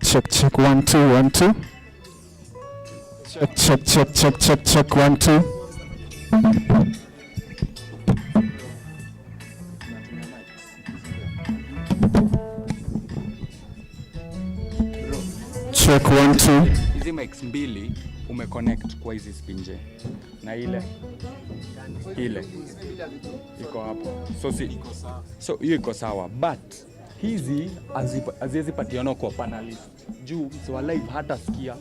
Check, check, 1 2 1 2. Check, check, check, check, check, check, 1 2. Check, 1 2. Hizi mics mbili umeconnect kwa hizi spinje na ile iko hapo, so hiyo iko sawa, but hizi haziwezi patiana kwa panelist juu so live hata sikia,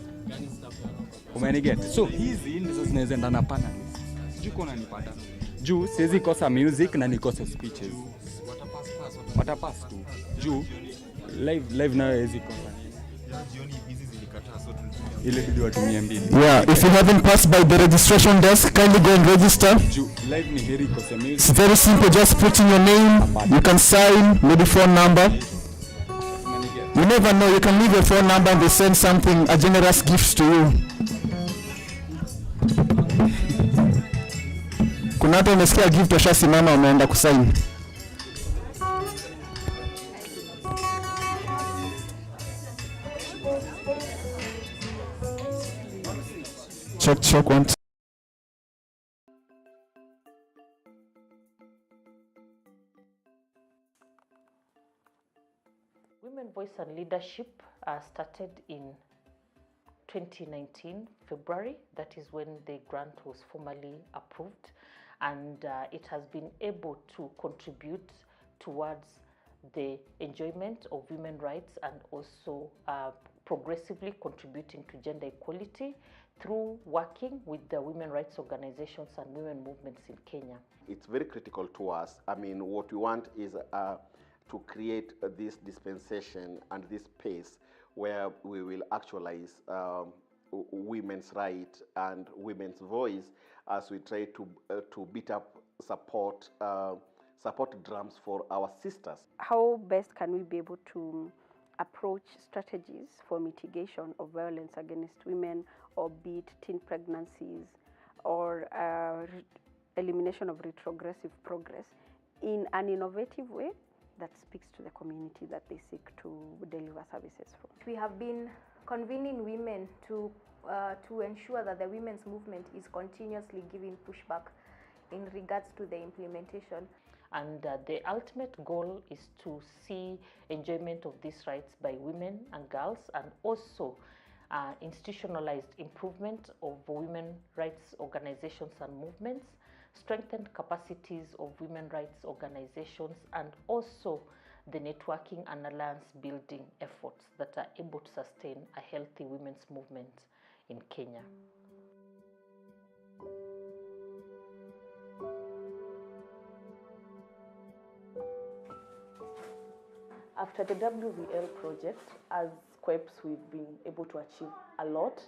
umeniget? So hizi ndizo zinaweza enda na panelist juu kuna nipata juu siwezi kosa music na nikose speeches, watapass tu juu live nayo hizi kosa. Yeah, if you haven't passed by the registration desk, kindly go and register. It's very simple, just put in your name, you can sign, maybe phone number. You never know, you can leave your phone number and they send something, a generous gift to you. Kuna watu wamesikia gift washasimama wameenda kusign. Check, check, 1 2. Women Voice and Leadership started in 2019, February. That is when the grant was formally approved, and it has been able to contribute towards the enjoyment of women's rights and also progressively contributing to gender equality through working with the women rights organizations and women movements in Kenya. It's very critical to us. I mean, what we want is to create this dispensation and this space where we will actualize women's rights and women's voice as we try to beat up support drums for our sisters. How best can we be able to approach strategies for mitigation of violence against women, or be it teen pregnancies or elimination of retrogressive progress in an innovative way that speaks to the community that they seek to deliver services from. We have been convening women to ensure that the women's movement is continuously giving pushback in regards to the implementation. And the ultimate goal is to see enjoyment of these rights by women and girls, and also institutionalized improvement of women rights organizations and movements, strengthened capacities of women rights organizations, and also the networking and alliance building efforts that are able to sustain a healthy women's movement in Kenya. After the WVL project, as QEPs, we've been able to achieve a lot.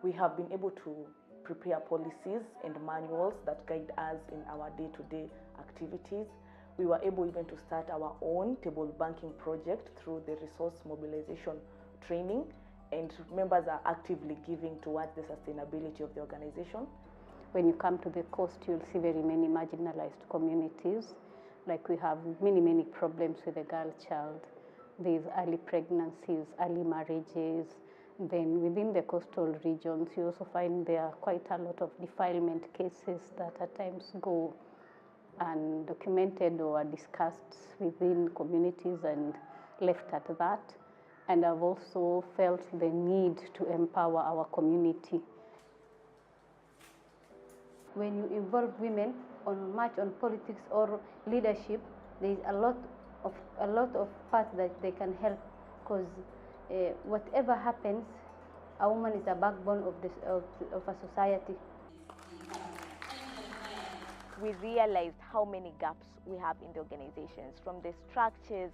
We have been able to prepare policies and manuals that guide us in our day-to-day activities. We were able even to start our own table banking project through the resource mobilization training, and members are actively giving towards the sustainability of the organization. When you come to the coast, you'll see very many marginalized communities. Like we have many problems with the girl child. There's early pregnancies, early marriages. Then within the coastal regions, you also find there are quite a lot of defilement cases that at times go undocumented or are discussed within communities and left at that. And I've also felt the need to empower our community. When you involve women much on politics or leadership, there is a lot of parts that they can help, because whatever happens, a woman is a backbone of a society. We realized how many gaps we have in the organizations, from the structures,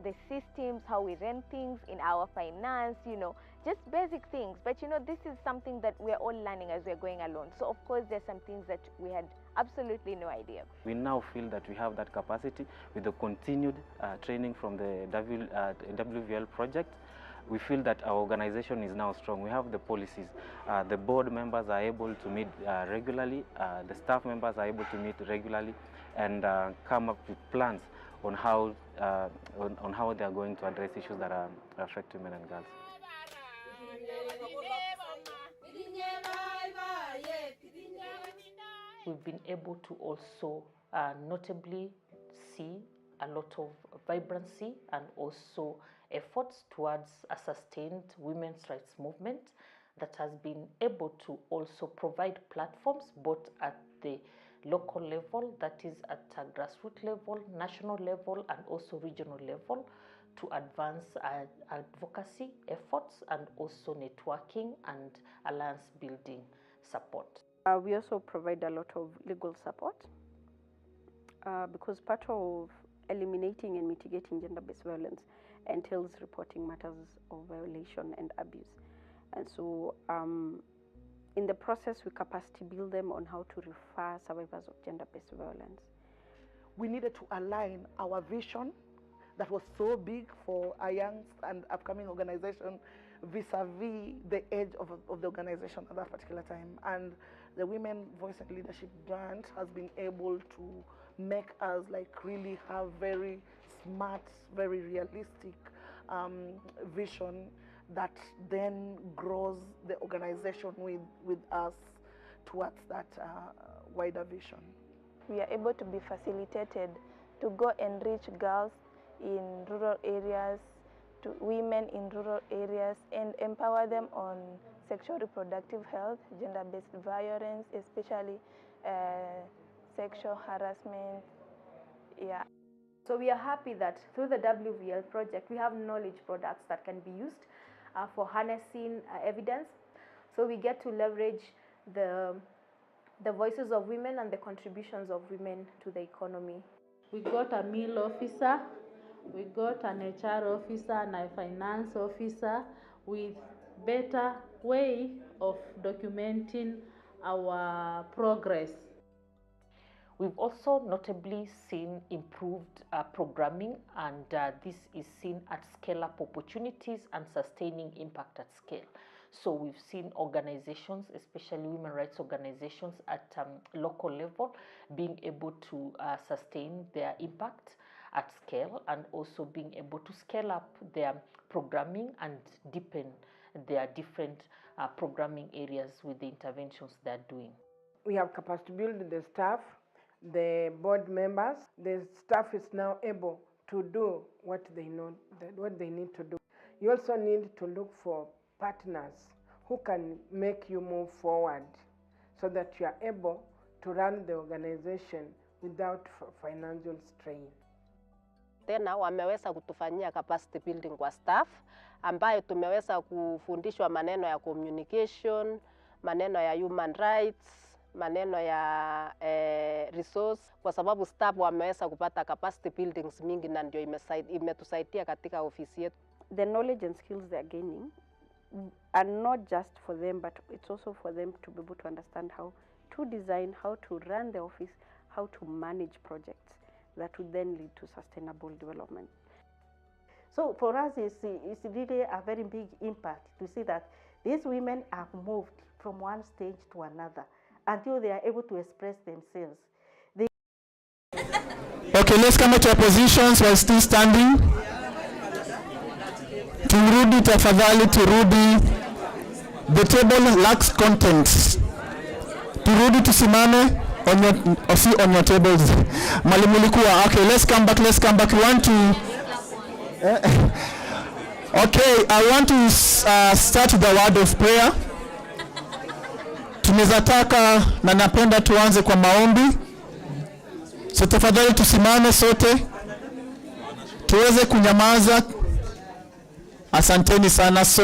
the systems, how we run things, in our finance, just basic things. But this is something that we're all learning as we're going along. So of course there's some things that we had absolutely no idea. We now feel that we have that capacity with the continued training from the WVL project. We feel that our organization is now strong. We have the policies. The board members are able to meet regularly. The staff members are able to meet regularly and come up with plans on how they are going to address issues that affect women and girls. we've been able to also notably see a lot of vibrancy and also efforts towards a sustained women's rights movement that has been able to also provide platforms both at the local level, that is at a grassroots level, national level, and also regional level, to advance advocacy efforts and also networking and alliance building support. We also provide a lot of legal support because part of eliminating and mitigating gender-based violence entails reporting matters of violation and abuse. And so in the process, we capacity build them on how to refer survivors of gender-based violence. We needed to align our vision that was so big for a young and upcoming organization vis-a-vis the age of the organization at that particular time. And the Women Voice and Leadership grant has been able to make us really have very smart, very realistic vision that then grows the organization with us towards that wider vision. We are able to be facilitated to go and reach girls in rural areas, to women in rural areas, and empower them on sexual reproductive health, gender-based violence, especially sexual harassment. Yeah. So we are happy that through the WVL project, we have knowledge products that can be used for harnessing evidence. So we get to leverage the voices of women and the contributions of women to the economy. We got a meal officer, we got an HR officer and a finance officer with better way of documenting our progress. We've also notably seen improved programming, and this is seen at scale-up opportunities and sustaining impact at scale. So we've seen organizations, especially women rights organizations at local level, being able to sustain their impact at scale and also being able to scale up their programming and deepen their different programming areas with the interventions they're doing. We have capacity build the staff, the board members. The staff is now able to do what they know, what they need to do. You also need to look for partners who can make you move forward so that you are able to run the organization without financial strain. Tena wameweza kutufanyia capacity building kwa staff ambayo tumeweza kufundishwa maneno ya communication, maneno ya human rights, maneno ya resource, kwa sababu staff wameweza kupata capacity buildings mingi na ndio imetusaidia katika ofisi yetu. The knowledge and skills they are gaining are not just for them, but it's also for them to be able to understand how to design, how to run the office, how to manage projects that would then lead to sustainable development. So for us, it's really a very big impact to see that these women have moved from one stage to another until they are able to express themselves. Okay, let's come to our positions while still standing. Turudi tafadhali, turudi. The table lacks contents. Turudi tusimame on your tables. Mwalimu likuwa. Okay, let's come back. We want to okay, I want to start with the word of prayer. Tunawezataka na napenda tuanze kwa maombi. So tafadhali tusimame sote. Tuweze kunyamaza. Asanteni sana. So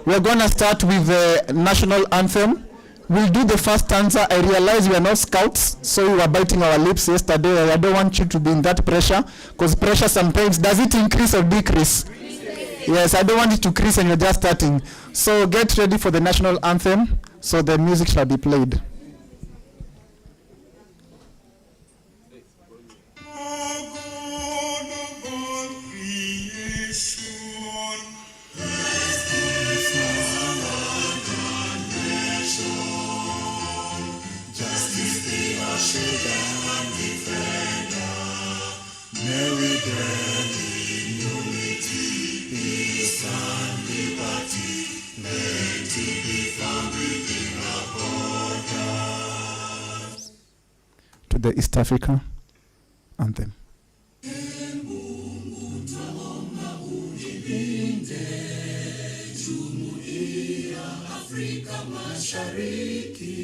we're going to start with the national anthem. We'll do the first stanza. I realize we are not scouts, so we were biting our lips yesterday. I don't want you to be in that pressure, because pressure sometimes, does it increase or decrease? Yes, I don't want it to increase and you're just starting. So get ready for the national anthem, so the music shall be played. to the East Africa anthem. Afrika Mashariki,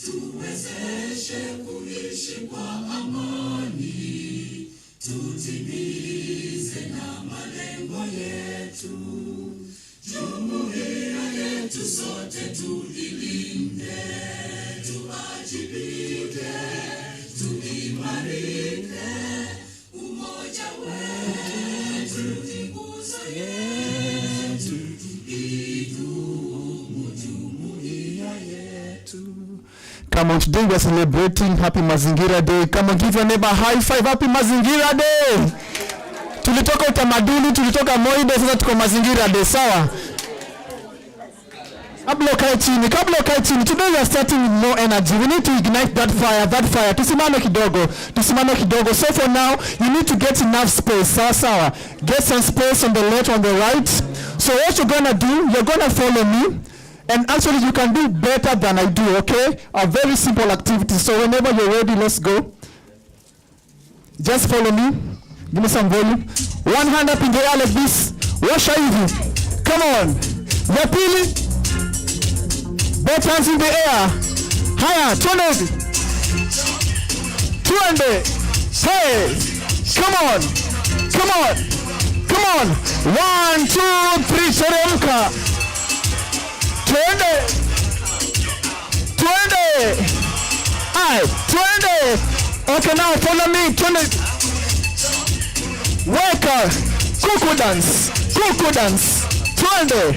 tuwezeshe kuishi kwa amani, tutimize na malengo yetu. Jumuiya yetu sote tuilinde, tuajibike, tuimarike, umoja wetu ni nguzo yetu, Come on, today we are celebrating Happy Mazingira Day. Come on, give your neighbor a high five. Happy Mazingira Day. Tulitoka utamaduni, tulitoka Moibe, sasa tuko Mazingira Day, sawa? Kabla ukae chini. Today we are starting with more energy. We need to ignite that fire. Tusimame kidogo. So for now, you need to get enough space, sawa? Get some space on the left, on the right. So what you're gonna do, you're gonna follow me. And actually, you can do better than I do, okay? A very simple activity. So whenever you're ready, let's go. Just follow me. Give me some volume. One hand up in the air like this. Wash hivi. Come on. Ya pili. Both hands in the air. Higher. Turn over. Twende. Hey. Come on. 1, 2, 3. Teremka. Twende. Okay, now follow me. Twende. Weka. Kuku dance. Twende.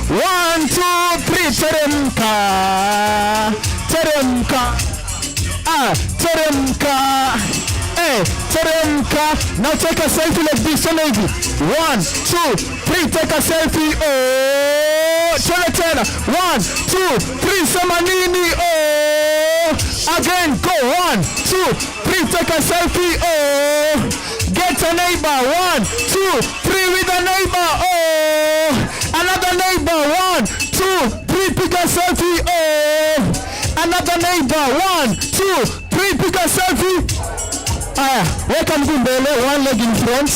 1, 2, 3. Teremka. Teremka. Now take a selfie like this. 1, 2, 3. Take a selfie. Oh. Tena. 1, 2, 3. Sema nini. Oh. Again. Go. 1, 2, 3. Take a selfie. Oh. Get a neighbor. 1, 2, 3 with a neighbor. Oh. Another neighbor. 1, 2, 3. Pick a selfie. Oh. Another neighbor. 1, 2, 3. Pick a selfie. Welcome to Mbele. One leg in front.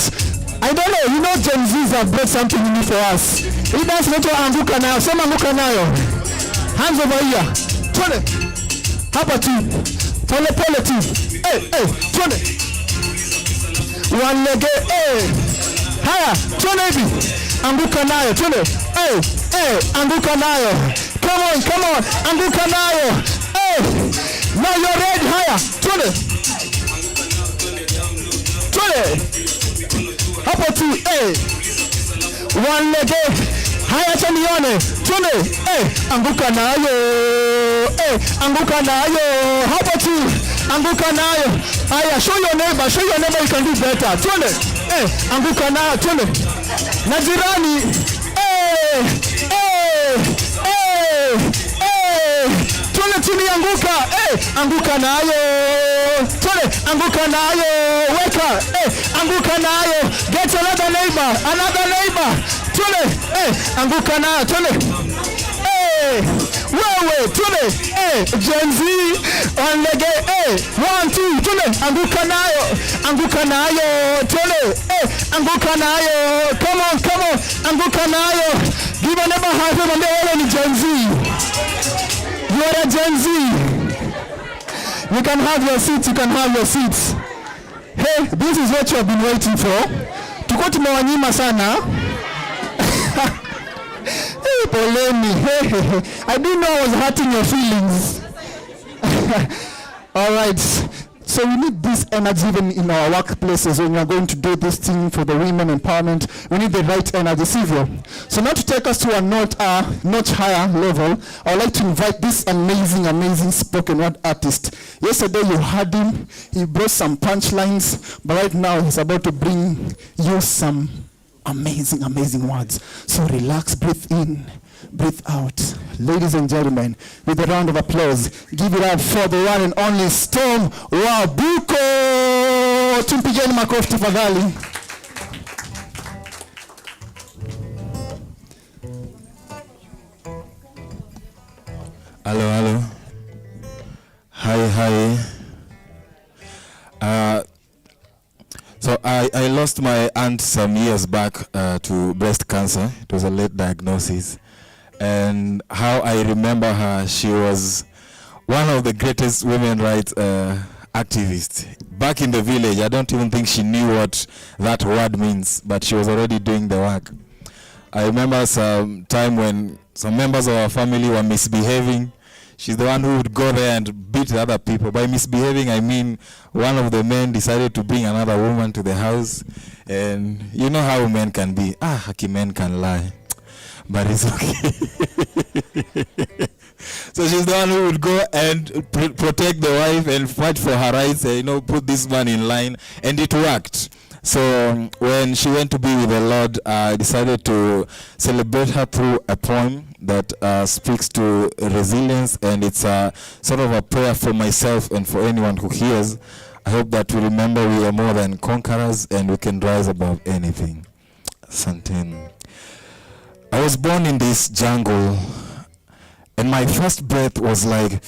I don't know, you know Gen Zs have brought something new for us. He does not anguka nayo. Sema anguka nayo. Hands over here. Twende. Hapa tu. Pole tu. Twende. One leg. Haya, twende hivi. Anguka nayo. Twende. Anguka nayo. Come on. Anguka nayo. Now you're ready. Haya, twende. Hapo tu, one leg, haya acha nione, twende, anguka nayo, hapo tu, anguka nayo, haya, show your neighbor you can do better, twende, anguka nayo, twende, na jirani, twende chini anguka nayo, twende, anguka nayo, weka, anguka nayo, get another neighbor, twende, anguka nayo, twende, wewe, twende, Gen Z, one leg, 1, 2, twende, anguka nayo, twende, anguka nayo, come on, anguka nayo, give a neighbor half and wewe ni Gen Z. You are a Gen Z. You can have your seats. Hey, this is what you have been waiting for. Tuko tumewanyima sana. Hey, poleni. Hey. I didn't know I was hurting your feelings. All right. So we need this energy even in our workplaces when we are going to do this thing for the women empowerment. We need the right energy, Silvio. So now to take us to a notch higher level, I would like to invite this amazing spoken word artist. Yesterday you heard him, he brought some punchlines, but right now he's about to bring you some amazing words. So relax, breathe in, breathe out. Ladies and gentlemen, with a round of applause, give it up for the one and only Storm Wabuko. Tumpigeni makofi tafadhali. Hello. Hi. So I lost my aunt some years back to breast cancer. It was a late diagnosis. And how I remember her, she was one of the greatest women rights activists. Back in the village, I don't even think she knew what that word means, but she was already doing the work. I remember some time when some members of our family were misbehaving. She's the one who would go there and beat the other people. By misbehaving, I mean one of the men decided to bring another woman to the house. And you know how men can be. Haki men can lie. But it's okay. So she's the one who would go and protect the wife and fight for her rights, put this man in line. And it worked. So when she went to be with the Lord, I decided to celebrate her through a poem that speaks to resilience, and it's a sort of a prayer for myself and for anyone who hears. I hope that we remember we are more than conquerors and we can rise above anything. Santin. I was born in this jungle, and my first breath was like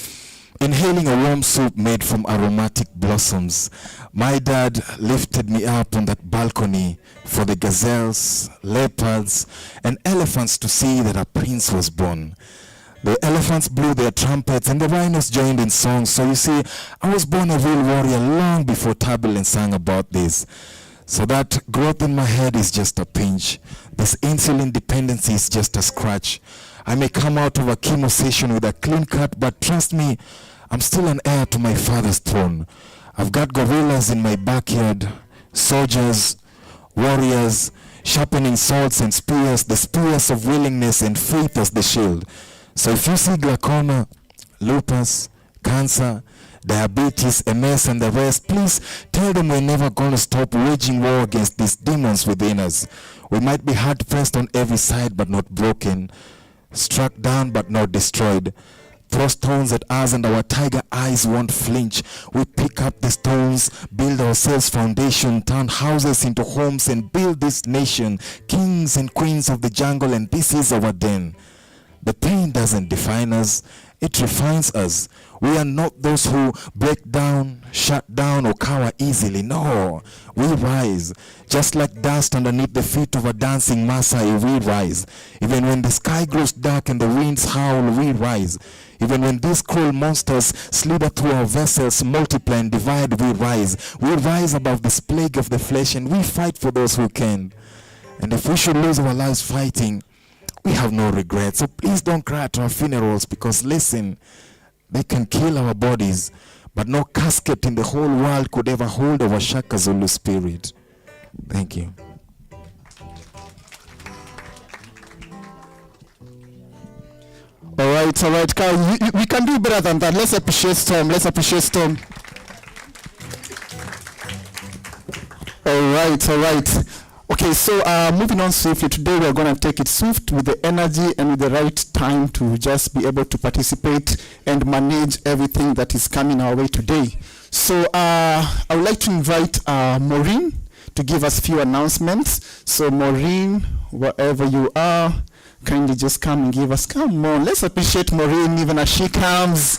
inhaling a warm soup made from aromatic blossoms. My dad lifted me up on that balcony for the gazelles, leopards, and elephants to see that a prince was born. The elephants blew their trumpets and the rhinos joined in song. So you see, I was born a real warrior long before Turbulence sang about this. So that growth in my head is just a pinch. This insulin dependency is just a scratch. I may come out of a chemo session with a clean cut, but trust me, I'm still an heir to my father's throne. I've got gorillas in my backyard, soldiers, warriors, sharpening swords and spears, the spears of willingness and faith as the shield. So if you see glaucoma, lupus, cancer, diabetes, MS, and the rest, please tell them we're never going to stop waging war against these demons within us. We might be hard-pressed on every side, but not broken, struck down, but not destroyed. Throw stones at us and our tiger eyes won't flinch. We pick up the stones, build ourselves foundation, turn houses into homes and build this nation. Kings and queens of the jungle, and this is our den. The pain doesn't define us, it refines us. We are not those who break down, shut down, or cower easily. No, we rise. Just like dust underneath the feet of a dancing Maasai, we rise. Even when the sky grows dark and the winds howl, we rise. Even when these cruel monsters slither through our vessels, multiply and divide, we rise. We rise above this plague of the flesh and we fight for those who can. And if we should lose our lives fighting, we have no regrets. So please don't cry at our funerals, because listen, they can kill our bodies, but no casket in the whole world could ever hold our Shaka Zulu spirit. Thank you. All right, Kyle, we can do better than that. Let's appreciate Storm. All right. Okay, so moving on swiftly, today we're going to take it swift with the energy and with the right time to just be able to participate and manage everything that is coming our way today. So I would like to invite Maureen to give us a few announcements. So Maureen, wherever you are, kindly just come and give us, come on, let's appreciate Maureen even as she comes.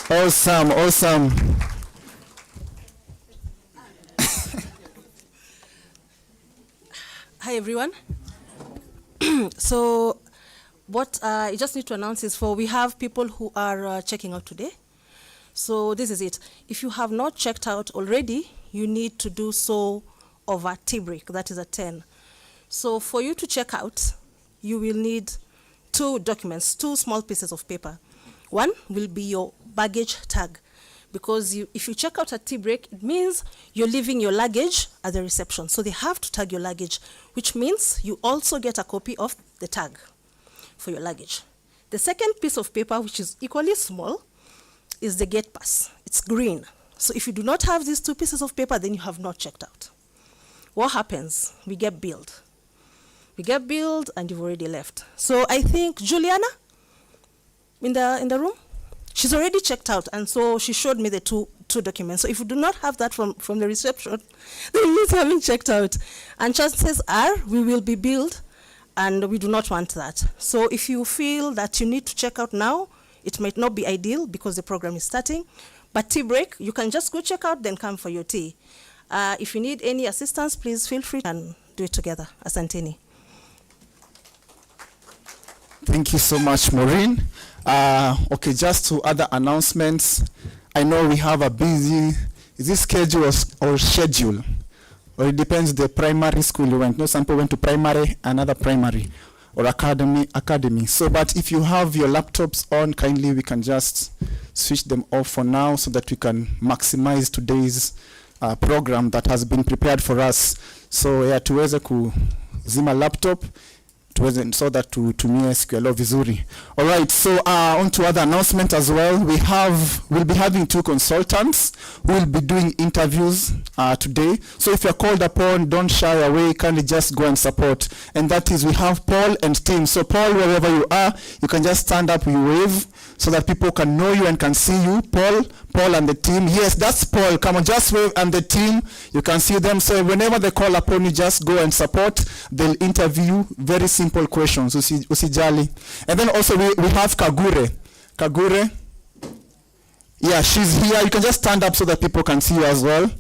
Awesome. Hi everyone. So what I just need to announce is we have people who are checking out today. So this is it. If you have not checked out already, you need to do so over tea break, that is at 10. So for you to check out, you will need 2 documents, 2 small pieces of paper. One will be your baggage tag, because if you check out at tea break, it means you're leaving your luggage at the reception. So they have to tag your luggage, which means you also get a copy of the tag for your luggage. The second piece of paper, which is equally small, is the gate pass. It's green. So if you do not have these 2 pieces of paper, then you have not checked out. What happens? We get billed. And you've already left. So I think Juliana in the room, she's already checked out, and so she showed me the two documents. So if you do not have that from the reception, then you haven't checked out. And chances are we will be billed, and we do not want that. So if you feel that you need to check out now, It might not be ideal because the program is starting, but tea break, you can just go check out, then come for your tea. If you need any assistance, please feel free and do it together. Asanteni. Thank you so much, Maureen. Okay, just to other announcements. I know we have a busy, is this schedule or schedule? Or it depends the primary school you went. No, some people went to primary, another primary, or academy. So, but if you have your laptops on, kindly we can just switch them off for now so that we can maximize today's program that has been prepared for us. So, yeah, tuweze kuzima laptop, so that tumie siku ya leo vizuri. All right, so on to other announcement as well. We'll be having 2 consultants who will be doing interviews today. So if you're called upon, don't shy away, kindly just go and support. And that is, we have Paul and Tim. So Paul, wherever you are, you can just stand up, you wave, so that people can know you and can see you. Paul and the team. Yes, that's Paul. Come on, just wave, and the team, you can see them. So whenever they call upon you, just go and support. They'll interview you. Very simple questions. Usijali. And then also we have Kagure. Yeah, she's here. You can just stand up so that people can see you as well.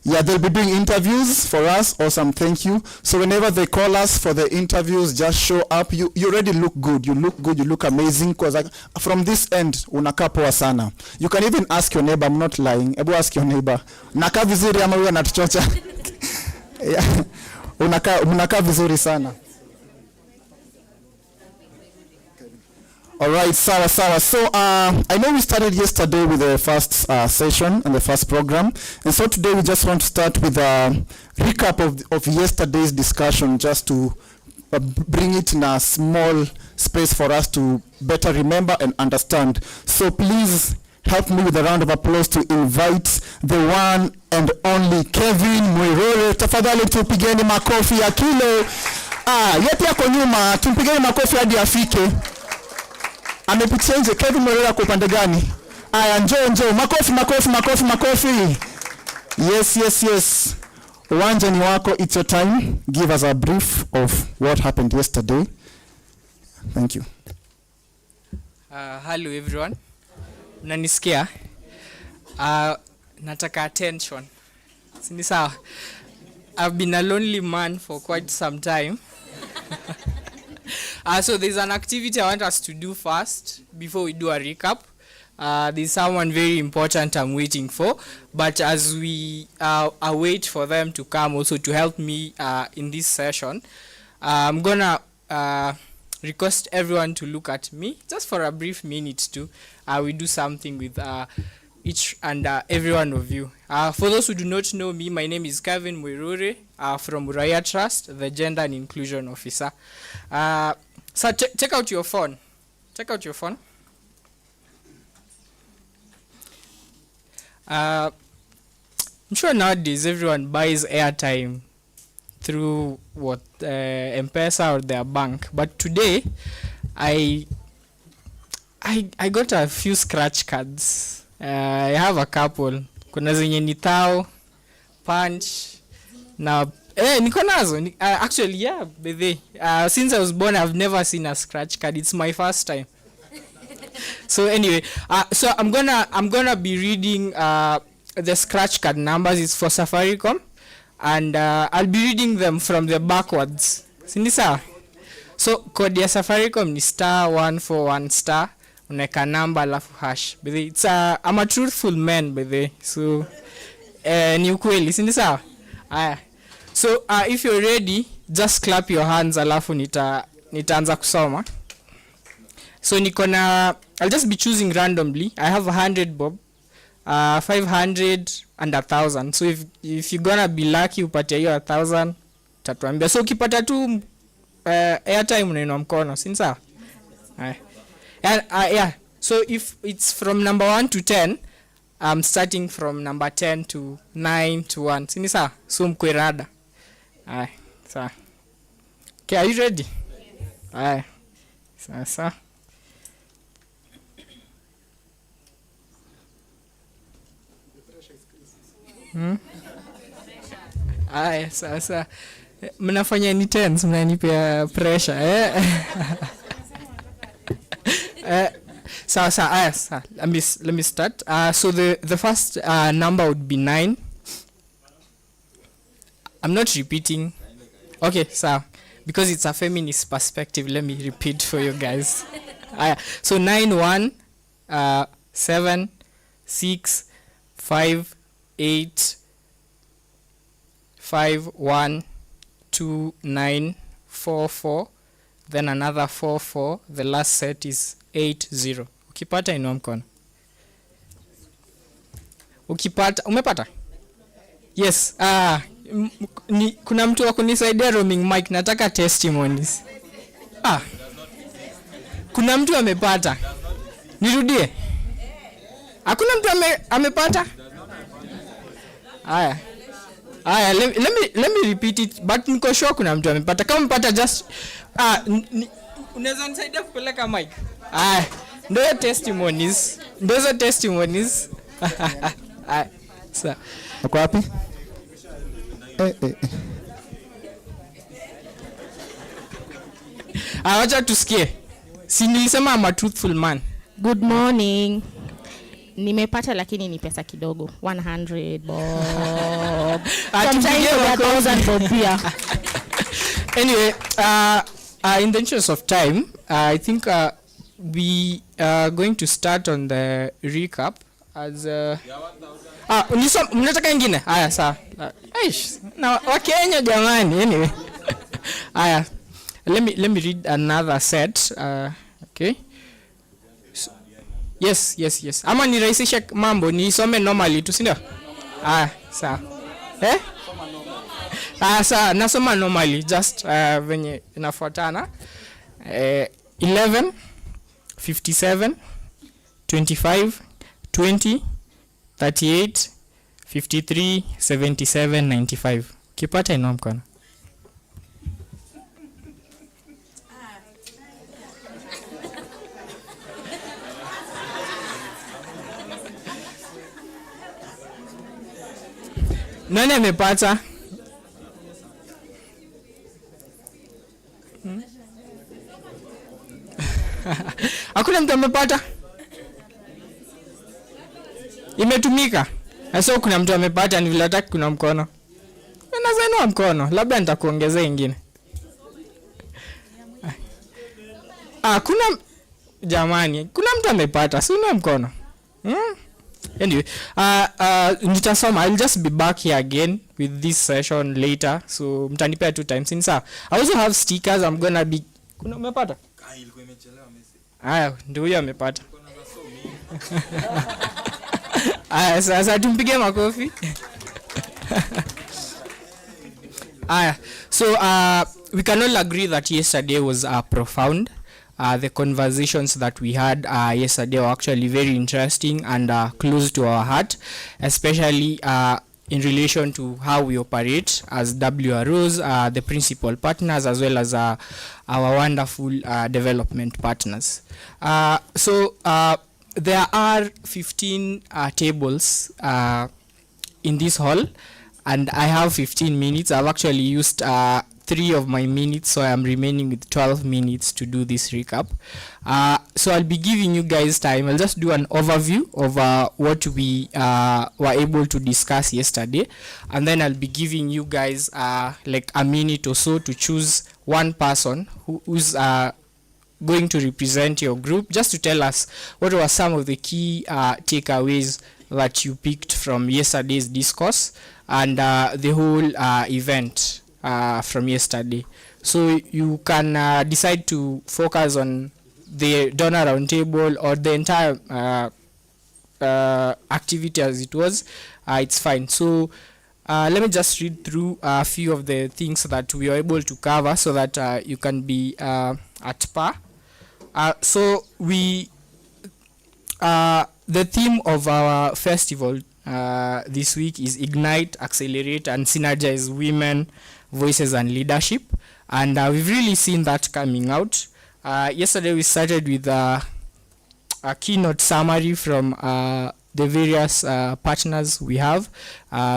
Yeah, they'll be doing interviews for us. Awesome, thank you. So whenever they call us for the interviews, just show up. You already look good. You look good. You look amazing. Because from this end, unakaa poa sana. You can even ask your neighbor. I'm not lying. Ebu ask your neighbor. Unakaa vizuri ama huyu anatuchocha? Yeah. Unakaa vizuri sana. All right, sawa. So I know we started yesterday with the first session and the first program, and so today we just want to start with a recap of yesterday's discussion, just to bring it in a small space for us to better remember and understand. So please help me with a round of applause to invite the one and only Kevin Mwirore. Tafadhali tupigeni makofi ya kilo. Yepi yako nyuma, tumpigeni makofi hadi afike. Amepitia nje. Kevin Mwirore kwa upande gani? Aya, njoo. Makofi. Yes. Uwanja ni wako, it's your time. Give us a brief of what happened yesterday. Thank you. Hello everyone. Mnanisikia? Nataka attention. Sini sawa? I've been a lonely man for quite some time. So there's an activity I want us to do first before we do a recap. There's someone very important I'm waiting for, but as we await for them to come also to help me in this session, I'm gonna request everyone to look at me just for a brief minute too. We do something with each and every one of you. For those who do not know me, my name is Kevin Mwirure from Raya Trust, the Gender and Inclusion Officer. So check out your phone. I'm sure nowadays everyone buys airtime through M-Pesa or their bank. But today, I got a few scratch cards. I have a couple. Kuna zenye ni Tao, Punch, na niko nazo. Actually, yeah, since I was born, I've never seen a scratch card. It's my first time. So anyway, so I'm gonna be reading the scratch card numbers. It's for Safaricom, and I'll be reading them from the backwards. Sindisa. So code ya Safaricom ni *141*. Uneka number alafu hash. I'm a truthful man, by the way. So ni ukweli, sindisa. So if you're ready, just clap your hands alafu nitaanza kusoma. So I'll just be choosing randomly. I have 100 bob, 500 and 1,000. So if you're gonna be lucky upate hiyo 1,000 tatuambia. So ukipata tu airtime unainua mkono, sinsa? Yeah. So if it's from number 1 to 10, I'm starting from number 10 to 9 to 1. Sinisa? So mkwe rada. So. Okay, are you ready? Yes. Sasa. Sasa. Mnafanya ni tense, mnanipea pressure, Let me start. So the first number would be 9. I'm not repeating. Okay, so because it's a feminist perspective, let me repeat for you guys. So 9 1 7 6 5 8 5 1 2 9 4 4, then another 4 4. The last set is 8 0. Ukipata inua mkono. Ukipata umepata? Yes. Kuna mtu wa kunisaidia roaming mic, nataka testimonies. Kuna mtu amepata. Nirudie. Hakuna mtu amepata? Let me repeat it, but niko sure kuna mtu amepata. Kama umepata just unaweza nisaidia kupeleka mic. Ndio testimonies. Ndio testimonies. Sasa uko wapi? Wacha tusikie. Si nilisema I'm a truthful man. Good morning. Nimepata lakini ni pesa kidogo. 100 bob. Sometimes 1,000 bob pia. Anyway, in the interest of time, I think we are going to start on the recap as mnataka ingine? Haya sawa. Na Wakenya jamani. Anyway. Haya. Let me read another set. Okay. So, yes. Ama nirahisishe mambo, nisome normally tu, si ndio? Sawa. Sawa, nasoma normally just venye inafuatana. 11 57 25 20 38 53 77 95. Kipata inua mkono. Nani amepata? Hakuna mtu amepata? Imetumika. So kuna mtu amepata, ni vile hataki kuna mkono. Nazainua mkono, labda nitakuongezea ingine. Kuna jamani, kuna mtu amepata, si unua mkono. Anyway, nitasoma. I'll just be back here again with this session later. So mtanipea 2 times. Insa. I also have stickers. I'm gonna be. Kuna umepata? Ilikuwa imechelewa message. Ndio huyo amepata. Sasa tumpige makofi. So we can all agree that yesterday was profound. The conversations that we had yesterday were actually very interesting and close to our heart, especially in relation to how we operate as WROs, the principal partners, as well as our wonderful development partners. So there are 15 tables in this hall, and I have 15 minutes. I've actually used 3 of my minutes, so I'm remaining with 12 minutes to do this recap. So I'll be giving you guys time. I'll just do an overview of what we were able to discuss yesterday, and then I'll be giving you guys like a minute or so to choose one person who's going to represent your group, just to tell us what were some of the key takeaways that you picked from yesterday's discourse and the whole event from yesterday. So you can decide to focus on the donor roundtable or the entire activity as it was. It's fine. So let me just read through a few of the things that we were able to cover so that you can be at par. So we the theme of our festival this week is Ignite, Accelerate and Synergize Women, Voices and Leadership, and we've really seen that coming out. Yesterday we started with a keynote summary from the various partners we have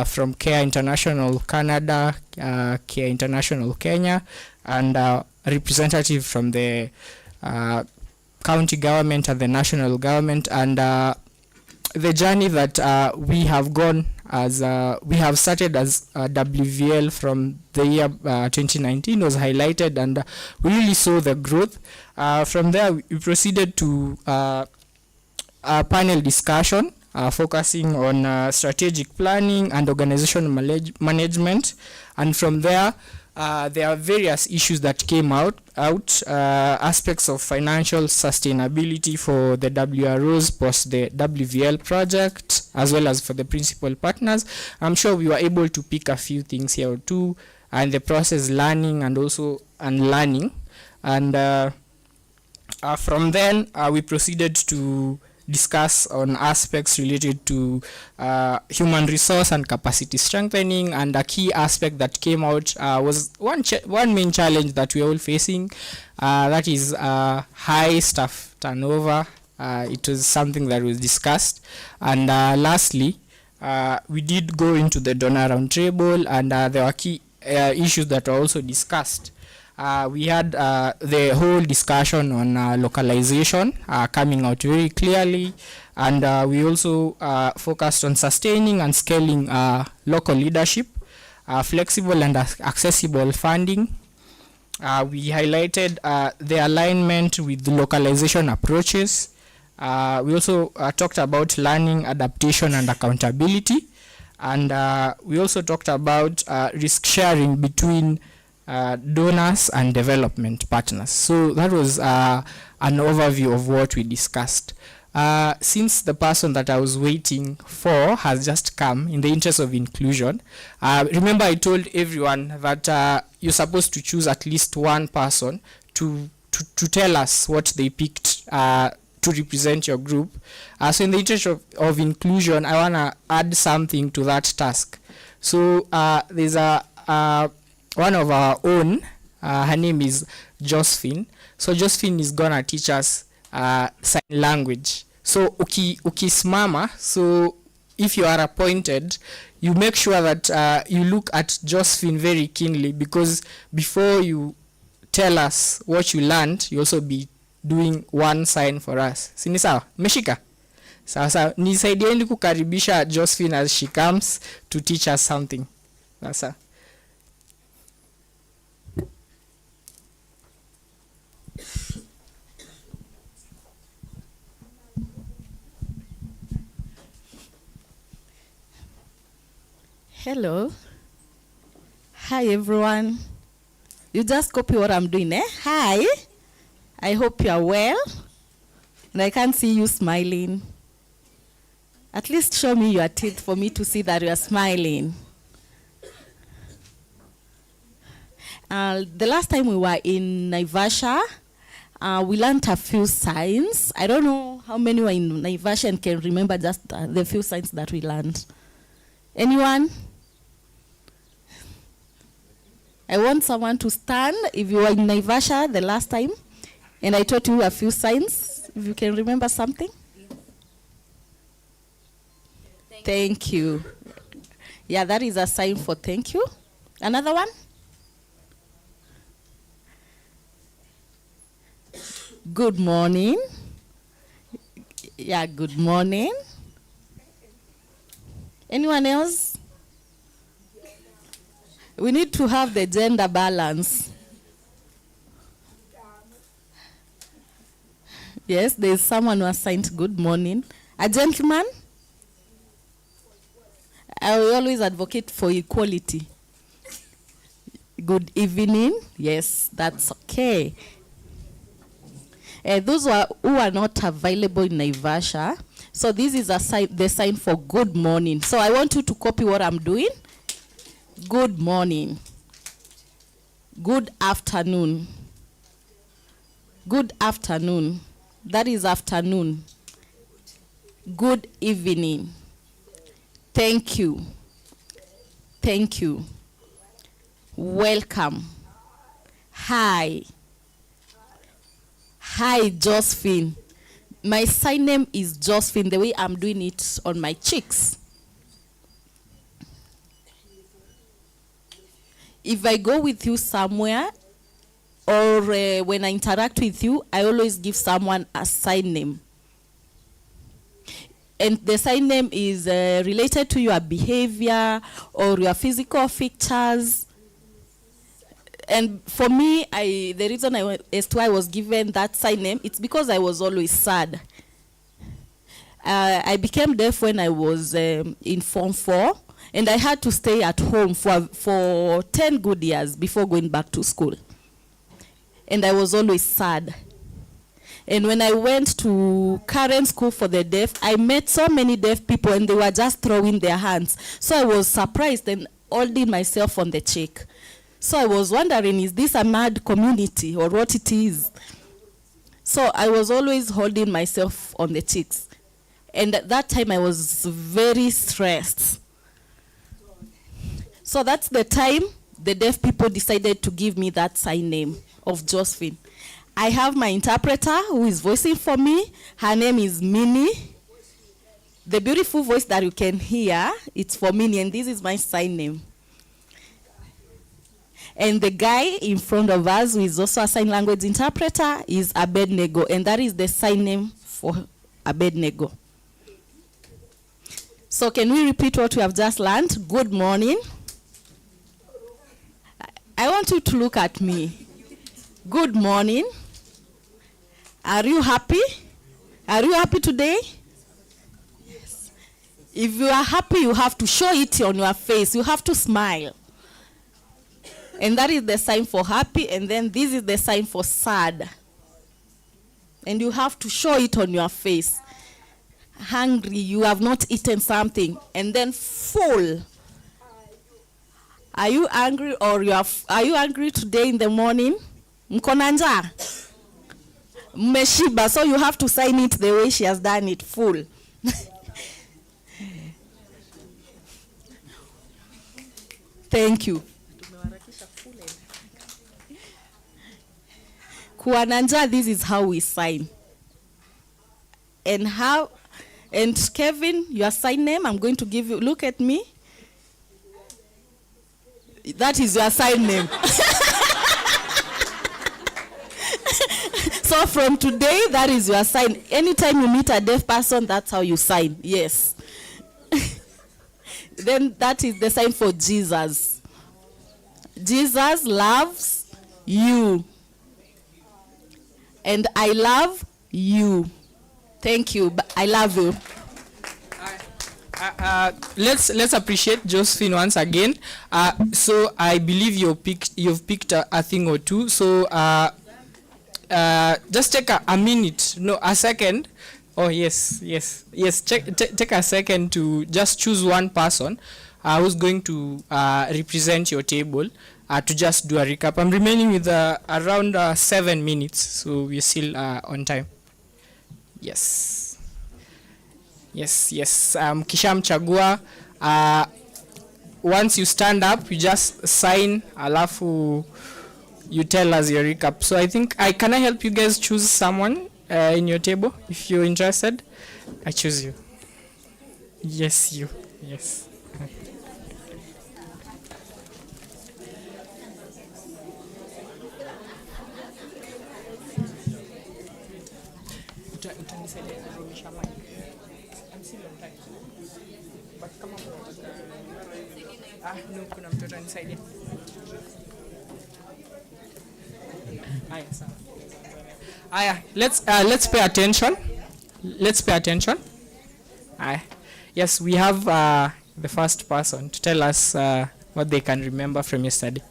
from Care International Canada, Care International Kenya, and a representative from the county government and the national government, and the journey that we have gone as we have started as WVL from the year 2019 was highlighted, and we really saw the growth. From there, we proceeded to a panel discussion focusing on strategic planning and organizational management, and from there there are various issues that came out, aspects of financial sustainability for the WROs post the WVL project, as well as for the principal partners. I'm sure we were able to pick a few things here too, and the process learning and also unlearning. And from then we proceeded to discuss on aspects related to human resource and capacity strengthening, and a key aspect that came out was one main challenge that we're all facing, that is high staff turnover. It was something that was discussed, and lastly we did go into the donor roundtable, and there were key issues that were also discussed. We had the whole discussion on localization coming out very clearly, and we also focused on sustaining and scaling local leadership, flexible and accessible funding. We highlighted the alignment with the localization approaches. We also talked about learning, adaptation, and accountability, and we also talked about risk sharing between donors and development partners. So that was an overview of what we discussed. Since the person that I was waiting for has just come, in the interest of inclusion, remember I told everyone that you're supposed to choose at least one person to tell us what they picked to represent your group. So in the interest of inclusion, I want to add something to that task. So there's one of our own, her name is Josephine. So Josephine is gonna teach us sign language. So ukisimama, so if you are appointed, you make sure that you look at Josephine very keenly, because before you tell us what you learned, you also be doing one sign for us. Sini sawa? Meshika? Sawa. Nisaidieni kukaribisha Josephine as she comes to teach us something. Sawa. Hello. Hi, everyone. You just copy what I'm doing, eh? Hi. I hope you are well. And I can't see you smiling. At least show me your teeth for me to see that you are smiling. The last time we were in Naivasha, we learned a few signs. I don't know how many were in Naivasha and can remember just the few signs that we learned. Anyone? I want someone to stand if you were in Naivasha the last time and I taught you a few signs, if you can remember something. Thank you. Yeah, that is a sign for thank you. Another one? Good morning. Yeah, good morning. Anyone else? We need to have the gender balance. Yes, there's someone who assigned good morning. A gentleman? I will always advocate for equality. Good evening. Yes, that's okay. Those who are not available in Naivasha, so this is the sign for good morning. So I want you to copy what I'm doing. Good morning. Good afternoon. Good afternoon. That is afternoon. Good evening. Thank you. Thank you. Welcome. Hi. Hi, Josephine. My sign name is Josephine, the way I'm doing it on my cheeks. If I go with you somewhere, or when I interact with you, I always give someone a sign name. And the sign name is related to your behavior or your physical features. And for me, the reason as to why I was given that sign name, it's because I was always sad. I became deaf when I was in Form 4, and I had to stay at home for 10 good years before going back to school. And I was always sad. And when I went to current school for the deaf, I met so many deaf people, and they were just throwing their hands. So I was surprised and holding myself on the cheek. So I was wondering, is this a mad community or what it is? So I was always holding myself on the cheeks. And at that time I was very stressed. So that's the time the deaf people decided to give me that sign name of Josephine. I have my interpreter who is voicing for me. Her name is Minnie. The beautiful voice that you can hear, it's for Minnie, and this is my sign name. And the guy in front of us, who is also a sign language interpreter, is Abednego, and that is the sign name for Abednego. So can we repeat what we have just learned? Good morning. I want you to look at me. Good morning. Are you happy? Are you happy today? Yes. If you are happy, you have to show it on your face. You have to smile. And that is the sign for happy, and then this is the sign for sad. And you have to show it on your face. Hungry, you have not eaten something. And then full. Are you angry, or are you angry today in the morning? Mkona njaa? Mmeshiba, so you have to sign it the way she has done it, full. Thank you. Kuananja, this is how we sign. And Kevin, your sign name, I'm going to give you, look at me. That is your sign name. So from today, that is your sign. Anytime you meet a deaf person, that's how you sign. Yes. Then that is the sign for Jesus. Jesus loves you. And I love you. Thank you. I love you. Let's appreciate Josephine once again. So I believe you've picked a thing or two. So just take a minute, no, a second. Oh yes. Take a second to just choose one person who's going to represent your table. To just do a recap. I'm remaining with around 7 minutes, so we're still on time. Yes. Kisha mchagua. Once you stand up, you just sign, alafu you tell us your recap. So I think, can I help you guys choose someone in your table? If you're interested, I choose you. Yes, you. Yes. No, kuna mtoto nisaidie. Aya, let's pay attention. Yes, we have the first person to tell us what they can remember from yesterday.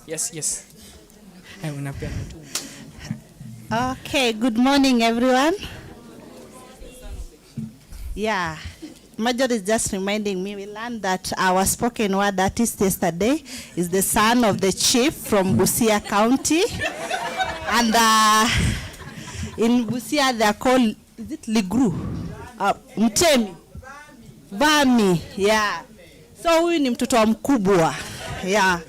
Yes. Okay, good morning, everyone. Yeah, Major is just reminding me, we learned that our spoken word artist yesterday is the son of the chief from Busia County. And in Busia, they are called, is it Ligru? Mtemi. Vami, yeah. So huyu ni mtoto wa mkubwa. Yeah.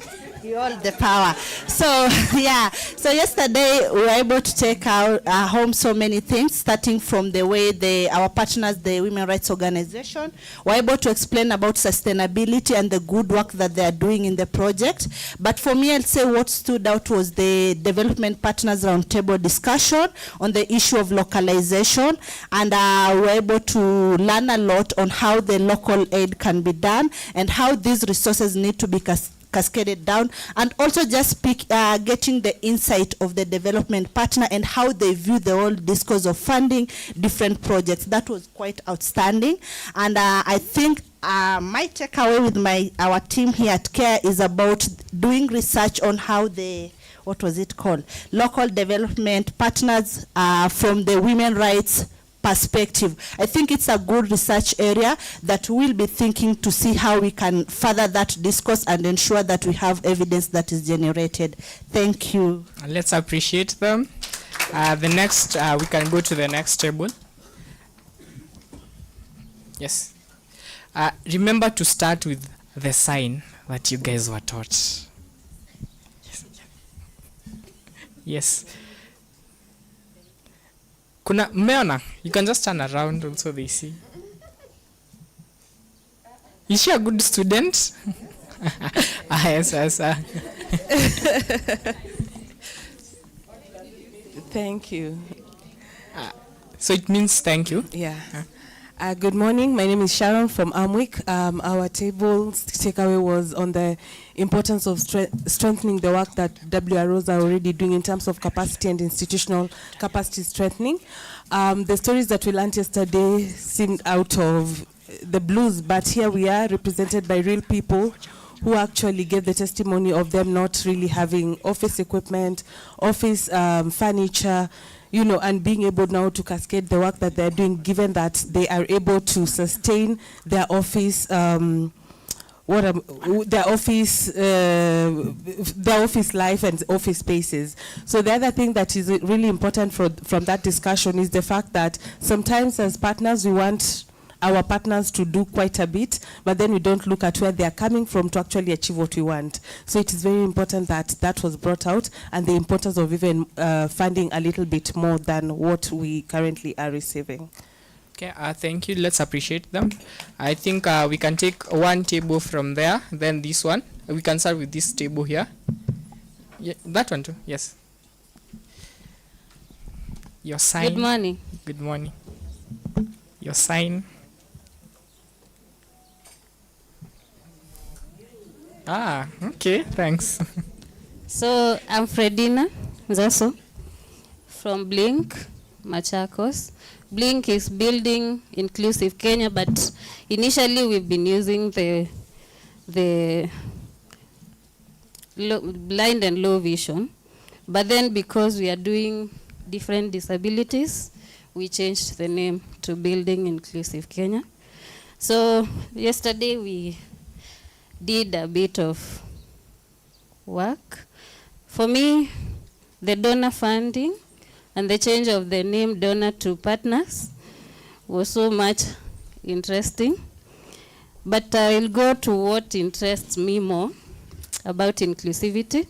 You hold the power. So, yeah. So yesterday, we were able to take home so many things, starting from the way our partners, the Women Rights Organization, were able to explain about sustainability and the good work that they are doing in the project. But for me, I'd say what stood out was the Development Partners Roundtable discussion on the issue of localization. And we were able to learn a lot on how the local aid can be done and how these resources need to be cascaded down, and also just getting the insight of the development partner and how they view the whole discourse of funding different projects. That was quite outstanding. And I think my takeaway with our team here at CARE is about doing research on how what was it called? Local development partners from the women rights perspective. I think it's a good research area that we'll be thinking to see how we can further that discourse and ensure that we have evidence that is generated. Thank you. Let's appreciate them. The next, we can go to the next table. Yes. Remember to start with the sign that you guys were taught. Yes. Kuna mmeona? You can just turn around also, they see. Is she a good student? Yes. Thank you. So it means thank you? Yeah. Good morning. My name is Sharon from Amwick. Our table's takeaway was on the importance of strengthening the work that WROs are already doing in terms of capacity and institutional capacity strengthening. The stories that we learned yesterday seemed out of the blues, but here we are represented by real people who actually gave the testimony of them not really having office equipment, office furniture, and being able now to cascade the work that they're doing, given that they are able to sustain their office, their office life and office spaces. So the other thing that is really important from that discussion is the fact that sometimes as partners we want our partners to do quite a bit, but then we don't look at where they are coming from to actually achieve what we want. So it is very important that that was brought out, and the importance of even funding a little bit more than what we currently are receiving. Okay, thank you. Let's appreciate them. I think we can take one table from there, then this one. We can start with this table here. Yeah, that one too, yes. Your sign. Good morning. Good morning. Your sign. Okay, thanks. So I'm Fredina Zaso from Blink, Machakos. Blink is Building Inclusive Kenya, but initially we've been using the blind and low vision. But then because we are doing different disabilities, we changed the name to Building Inclusive Kenya. So yesterday we did a bit of work. For me, the donor funding and the change of the name donor to partners was so much interesting. But I will go to what interests me more about inclusivity.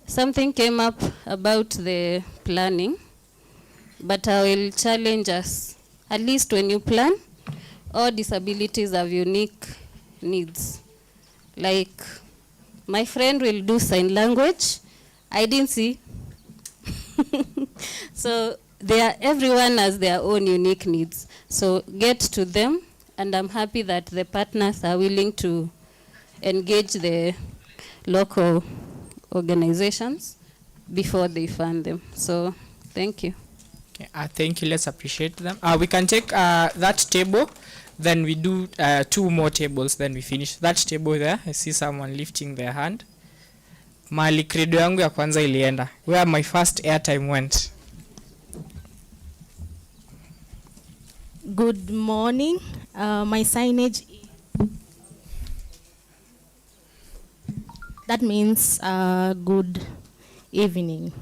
Something came up about the planning, but I will challenge us. At least when you plan, all disabilities have unique needs. Like, my friend will do sign language. I didn't see. So everyone has their own unique needs. So get to them, and I'm happy that the partners are willing to engage the local organizations before they fund them. So thank you. Okay, thank you. Let's appreciate them. We can take that table, then we do 2 more tables, then we finish. That table there, I see someone lifting their hand. Mali credo yangu ya kwanza ilienda. Where my first airtime went. Good morning. My signage, that means good evening.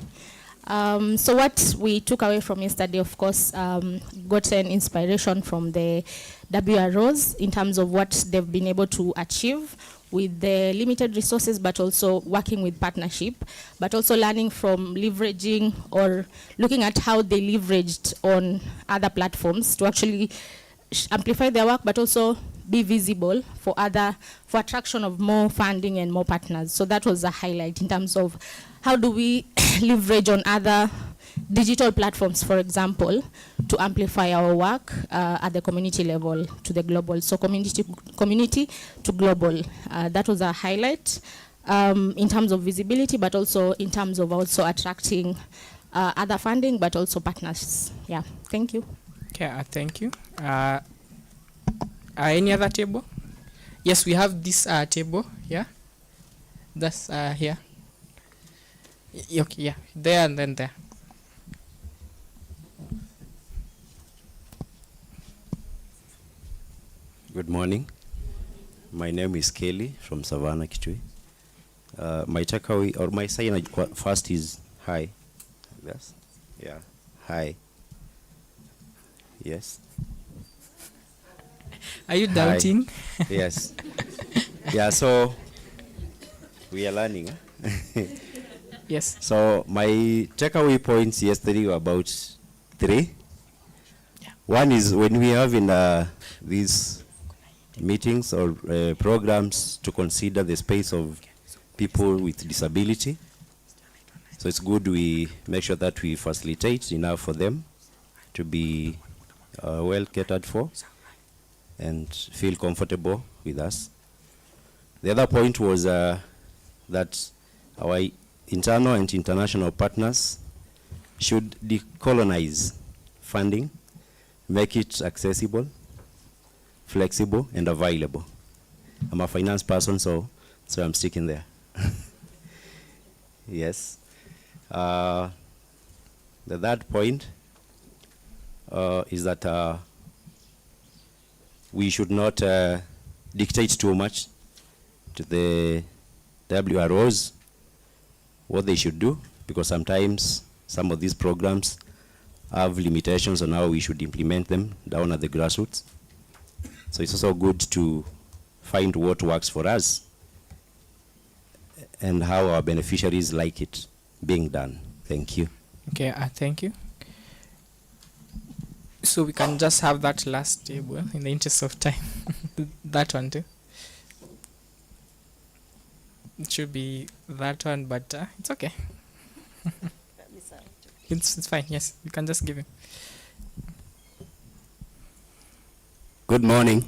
So what we took away from yesterday, of course, got an inspiration from the WROs in terms of what they've been able to achieve with the limited resources, but also working with partnership, but also learning from leveraging or looking at how they leveraged on other platforms to actually amplify their work, but also be visible for attraction of more funding and more partners. So that was a highlight in terms of how do we leverage on other digital platforms, for example, to amplify our work at the community level to the global. So community to global. That was a highlight in terms of visibility, but also in terms of also attracting other funding, but also partners. Yeah, thank you. Okay, thank you. Any other table? Yes, we have this table here. That's here. Okay, yeah, there and then there. Good morning. My name is Kelly from Savannah, Kitui. My takeaway or my sign first is hi. Yes. Yeah. Hi. Yes. Are you doubting? Hi. Yes. Yeah. So we are learning. Yes. So my takeaway points yesterday were about 3. Yeah. One is when we have in these meetings or programs to consider the space of people with disability. So it's good we make sure that we facilitate enough for them to be well catered for and feel comfortable with us. The other point was that our internal and international partners should decolonize funding, make it accessible, flexible, and available. I'm a finance person, so I'm sticking there. Yes. The third point is that we should not dictate too much to the WROs what they should do, because sometimes some of these programs have limitations on how we should implement them down at the grassroots. So it's also good to find what works for us and how our beneficiaries like it being done. Thank you. Okay, thank you. So we can just have that last table in the interest of time. That one too. It should be that one, but it's okay. It's fine. Yes, you can just give him. Good morning.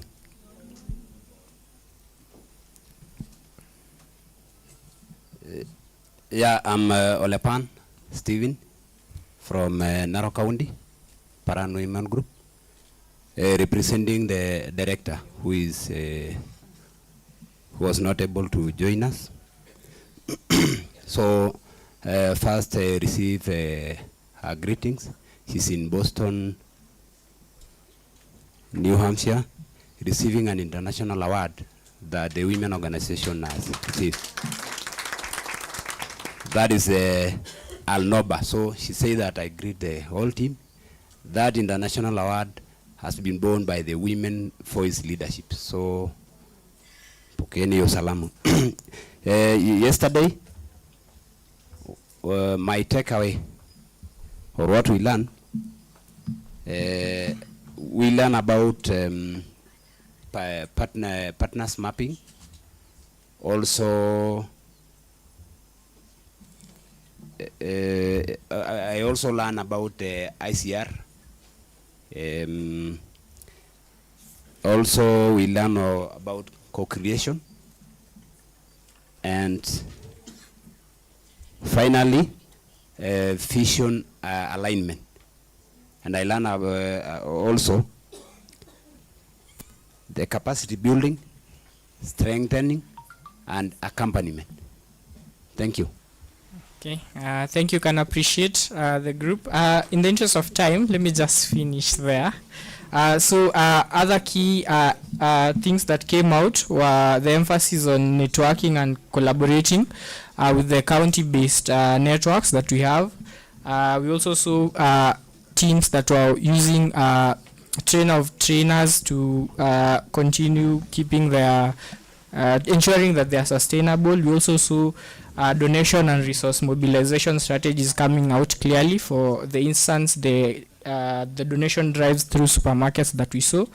Yeah, I'm Olepan Stephen from Narok County, Paran Women Group, representing the director who was not able to join us. So first receive her greetings. She's in Boston, New Hampshire, receiving an international award that the women organization has received. That is Al-Noba. So she said that I greet the whole team. That international award has been borne by the Women Voice Leadership. So, pokeni yo salamu. Yesterday, my takeaway, or what we learned about partners mapping. Also, I also learned about ICR. Also, we learn about co-creation. And finally, vision alignment. And I learn also the capacity building, strengthening, and accompaniment. Thank you. Okay, thank you. Can appreciate the group. In the interest of time, let me just finish there. So other key things that came out were the emphasis on networking and collaborating with the county-based networks that we have. We also saw teams that were using trainers to continue keeping their ensuring that they are sustainable. We also saw donation and resource mobilization strategies coming out clearly. For the instance, the donation drives through supermarkets that we saw,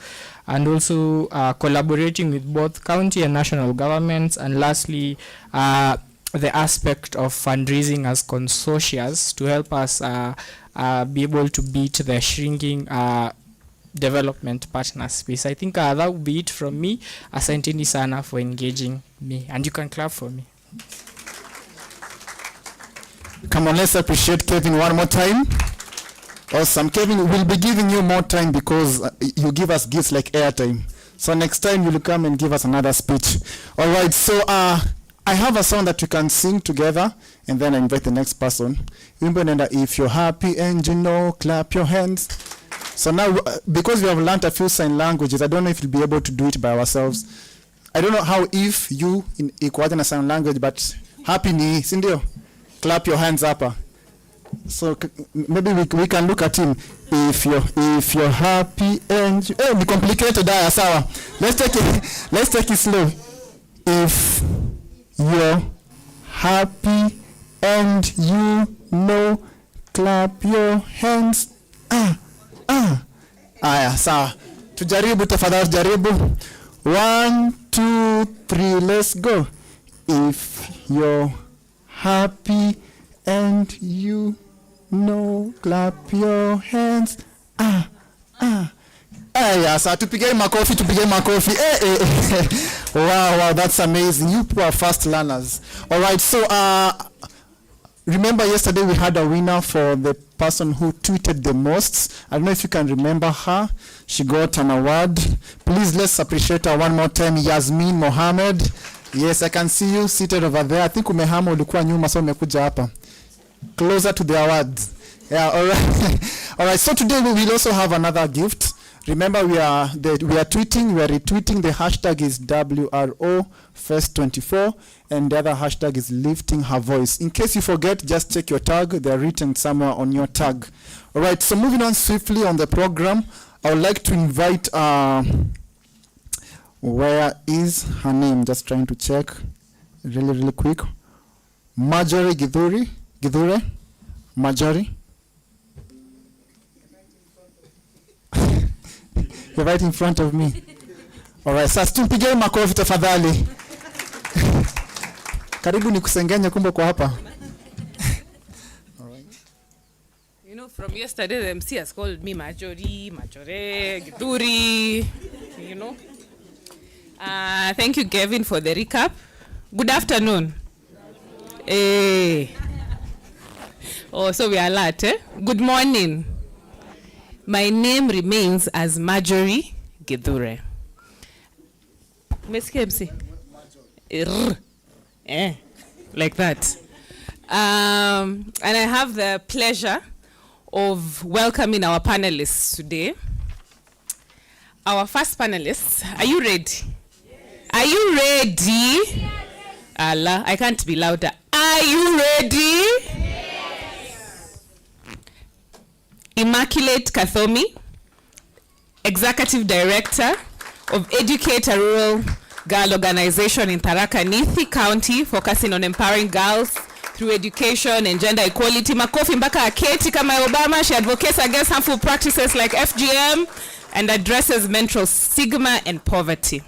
and also collaborating with both county and national governments, and lastly the aspect of fundraising as consortia to help us be able to beat the shrinking development partner space. I think that would be it from me. Asanteni sana for engaging me, and you can clap for me. Come on, let's appreciate Kevin one more time. Awesome. Kevin, we'll be giving you more time because you give us gifts like airtime. So next time you'll come and give us another speech. All right, so I have a song that we can sing together, and then I invite the next person. If you're happy and you know, clap your hands. So now, because we have learned a few sign languages, I don't know if we'll be able to do it by ourselves. I don't know how if you in equal sign language, but happy ni, sindio? Clap your hands up. So maybe we can look at him. If you're happy and you, be complicated, sawa. Let's take it slow. If you're happy and you know, clap your hands. Aya, sawa. Tujaribu tafadhali, tujaribu. 1, 2, 3, let's go. If you're happy and you know, clap your hands. Aya, sawa. Tupige makofi. Wow, that's amazing. You people are fast learners. All right, so remember yesterday we had a winner for the person who tweeted the most. I don't know if you can remember her. She got an award. Please, let's appreciate her one more time. Yasmin Mohammed. Yes, I can see you seated over there. I think umehama ulikuwa nyuma, so umekuja hapa. Closer to the awards. Yeah, all right. All right, so today we will also have another gift. Remember, we are retweeting. The hashtag is WROFest24, and the other hashtag is lifting her voice. In case you forget, just check your tag. They're written somewhere on your tag. All right, so moving on swiftly on the program, I would like to invite, where is her name? Just trying to check really quick. Marjorie Githure. Marjorie. You're right in front of me. All right, sasa tumpige makofi tafadhali. Karibu nikusengenya kumbe kwa hapa. All right. You know, from yesterday the MC has called me Marjorie, Gituri, you know. Thank you, Kevin, for the recap. Good afternoon. Oh, so we are alert, eh? Good morning. My name remains as Marjorie Githure. Miss KMC. Like that. And I have the pleasure of welcoming our panelists today. Our first panelists, are you ready? Yes. Are you ready? Yes. Allah, I can't be louder. Are you ready? Yes. Immaculate Kathomi, Executive Director of Educate a Rural Girl Organization in Tharaka Nithi County, focusing on empowering girls through education and gender equality. Makofi mpaka aketi kama Obama. She advocates against harmful practices like FGM and addresses menstrual stigma and poverty.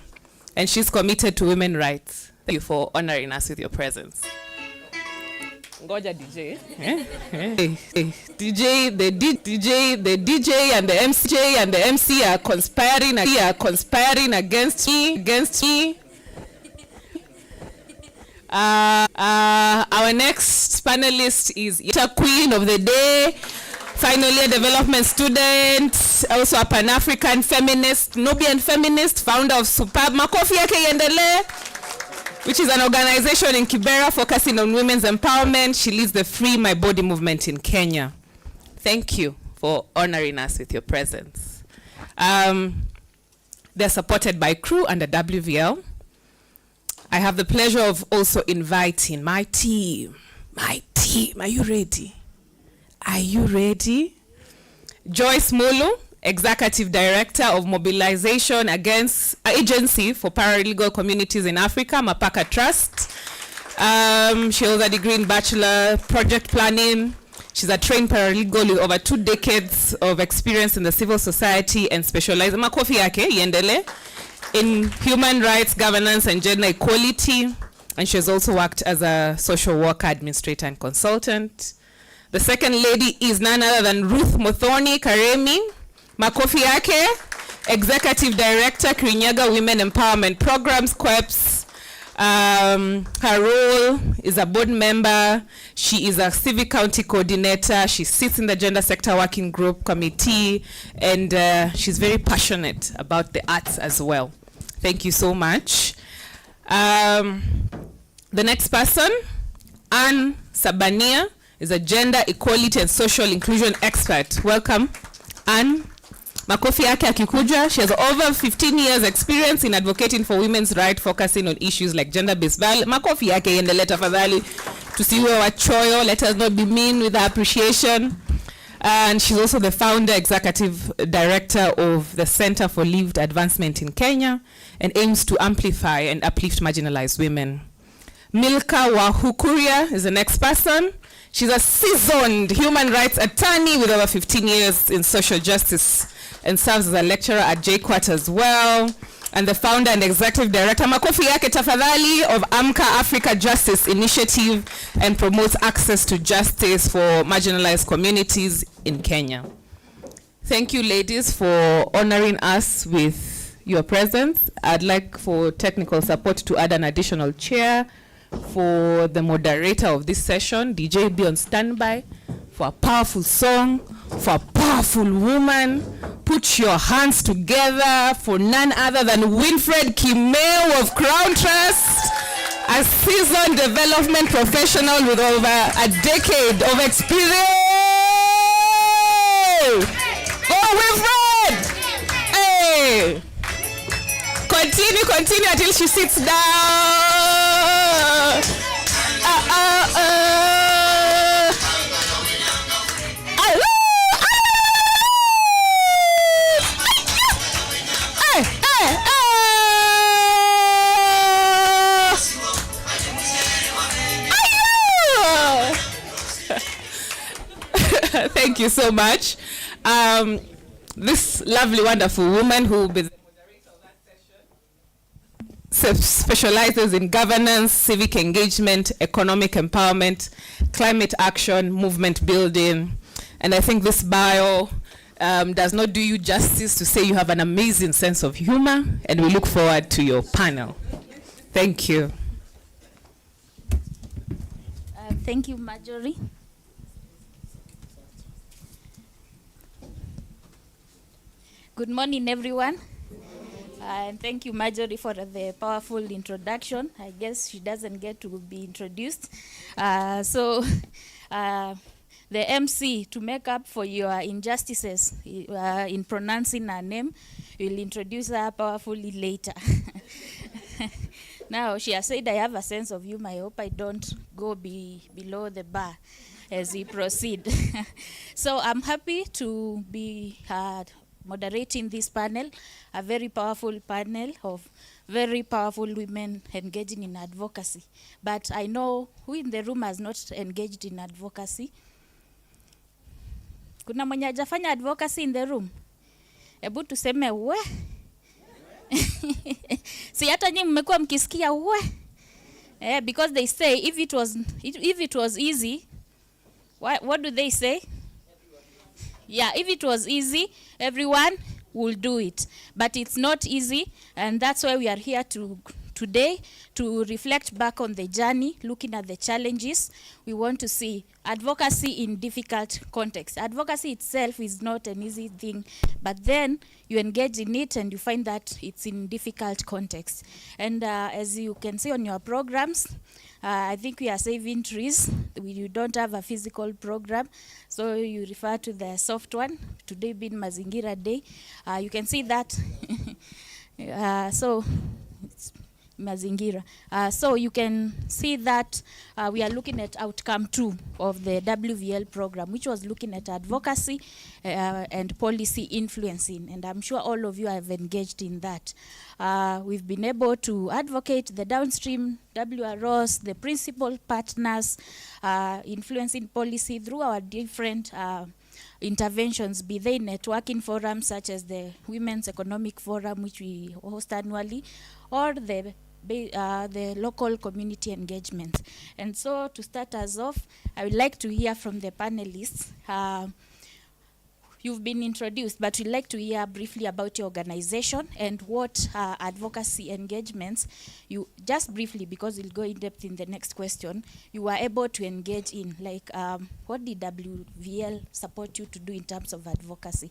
And she's committed to women's rights. Thank you for honoring us with your presence. Ngoja DJ. The DJ and the MC are conspiring against me. Our next panelist is the queen of the day, final year development student, also a Pan-African feminist, Nubian feminist, founder of Superb Makofi Yake Yendele, which is an organization in Kibera focusing on women's empowerment. She leads the Free My Body movement in Kenya. Thank you for honoring us with your presence. They're supported by crew under WVL. I have the pleasure of also inviting my team. Are you ready? Are you ready? Joyce Mulu, Executive Director of Mobilization Against Agency for Paralegal Communities in Africa, Mapaka Trust. She holds a degree in Bachelor Project Planning. She's a trained paralegal with over 2 decades of experience in the civil society and specializes in human rights, governance, and gender equality. And she has also worked as a social worker, administrator, and consultant. The second lady is none other than Ruth Muthoni Karemi, makofi yake, Executive Director, Kirinyaga Women Empowerment Programs, QEPS. Her role is a board member. She is a civic county coordinator. She sits in the gender sector working group committee, and she's very passionate about the arts as well. Thank you so much. The next person, Anne Sabania, is a gender equality and social inclusion expert. Welcome, Anne. Makofi yake akikuja. She has over 15 years experience in advocating for women's rights, focusing on issues like gender-based violence. Makofi yake iendelee tafadhali. Tusiwe wachoyo. Let us not be mean with our appreciation. And she's also the founder, executive director of the Center for Lived Advancement in Kenya, and aims to amplify and uplift marginalized women. Milka Wahukuria is the next person. She's a seasoned human rights attorney with over 15 years in social justice and serves as a lecturer at JQuat as well, and the founder and executive director, makofi yake tafadhali, of AMCA Africa Justice Initiative, and promotes access to justice for marginalized communities in Kenya. Thank you, ladies, for honoring us with your presence. I'd like for technical support to add an additional chair for the moderator of this session. DJ, be on standby for a powerful song, for a powerful woman. Put your hands together for none other than Winfred Kimeu of Crown Trust, a seasoned development professional with over a decade of experience. Oh, Winfred! Hey! Continue until she sits down. Thank you so much. This lovely, wonderful woman who will be the moderator of that session specializes in governance, civic engagement, economic empowerment, climate action, movement building. And I think this bio does not do you justice to say you have an amazing sense of humor, and we look forward to your panel. Thank you. Thank you, Marjorie. Good morning, everyone. And thank you, Marjorie, for the powerful introduction. I guess she doesn't get to be introduced. The MC, to make up for your injustices in pronouncing her name, will introduce her powerfully later. Now, she has said I have a sense of humor. I hope I don't go below the bar as we proceed. So I'm happy to be moderating this panel, a very powerful panel of very powerful women engaging in advocacy. But I know who in the room has not engaged in advocacy. Kuna mwenye hajafanya advocacy in the room? Ebu tuseme we. Si hata nyinyi mmekuwa mkisikia we. Because they say if it was easy, what do they say? Yeah, if it was easy, everyone will do it. But it's not easy, and that's why we are here today to reflect back on the journey, looking at the challenges. We want to see advocacy in difficult contexts. Advocacy itself is not an easy thing, but then you engage in it and you find that it's in difficult contexts. And as you can see on your programs, I think we are saving trees. You don't have a physical program, so you refer to the soft one. Today being Mazingira Day, you can see that. So mazingira. So you can see that we are looking at outcome 2 of the WVL program, which was looking at advocacy and policy influencing, and I'm sure all of you have engaged in that. We've been able to advocate the downstream WROs, the principal partners, influencing policy through our different interventions, be they networking forums such as the Women's Economic Forum, which we host annually, or the local community engagement. And so to start us off, I would like to hear from the panelists. You've been introduced, but we'd like to hear briefly about your organization and what advocacy engagements you, just briefly, because we'll go in depth in the next question, you were able to engage in, like what did WVL support you to do in terms of advocacy?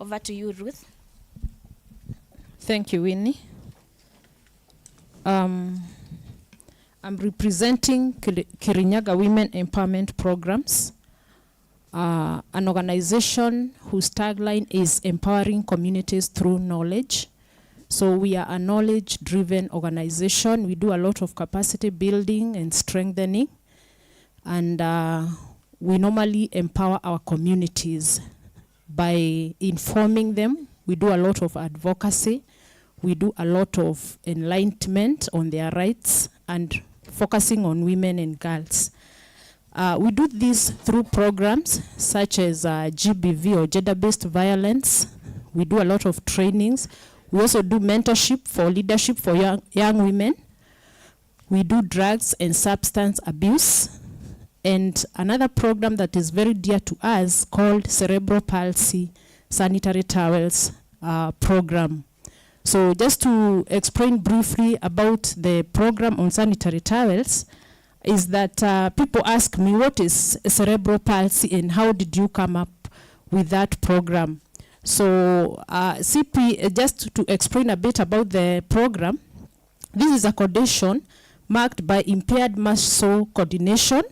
Over to you, Ruth. Thank you, Winnie. I'm representing Kirinyaga Women Empowerment Programs, an organization whose tagline is empowering communities through knowledge. So we are a knowledge-driven organization. We do a lot of capacity building and strengthening, and we normally empower our communities by informing them. We do a lot of advocacy. We do a lot of enlightenment on their rights and focusing on women and girls. We do this through programs such as GBV, or gender-based violence. We do a lot of trainings. We also do mentorship for leadership for young women. We do drugs and substance abuse. And another program that is very dear to us called Cerebral Palsy Sanitary Towels program. So just to explain briefly about the program on sanitary towels, is that people ask me, what is cerebral palsy and how did you come up with that program? So CP, just to explain a bit about the program, this is a condition marked by impaired muscle coordination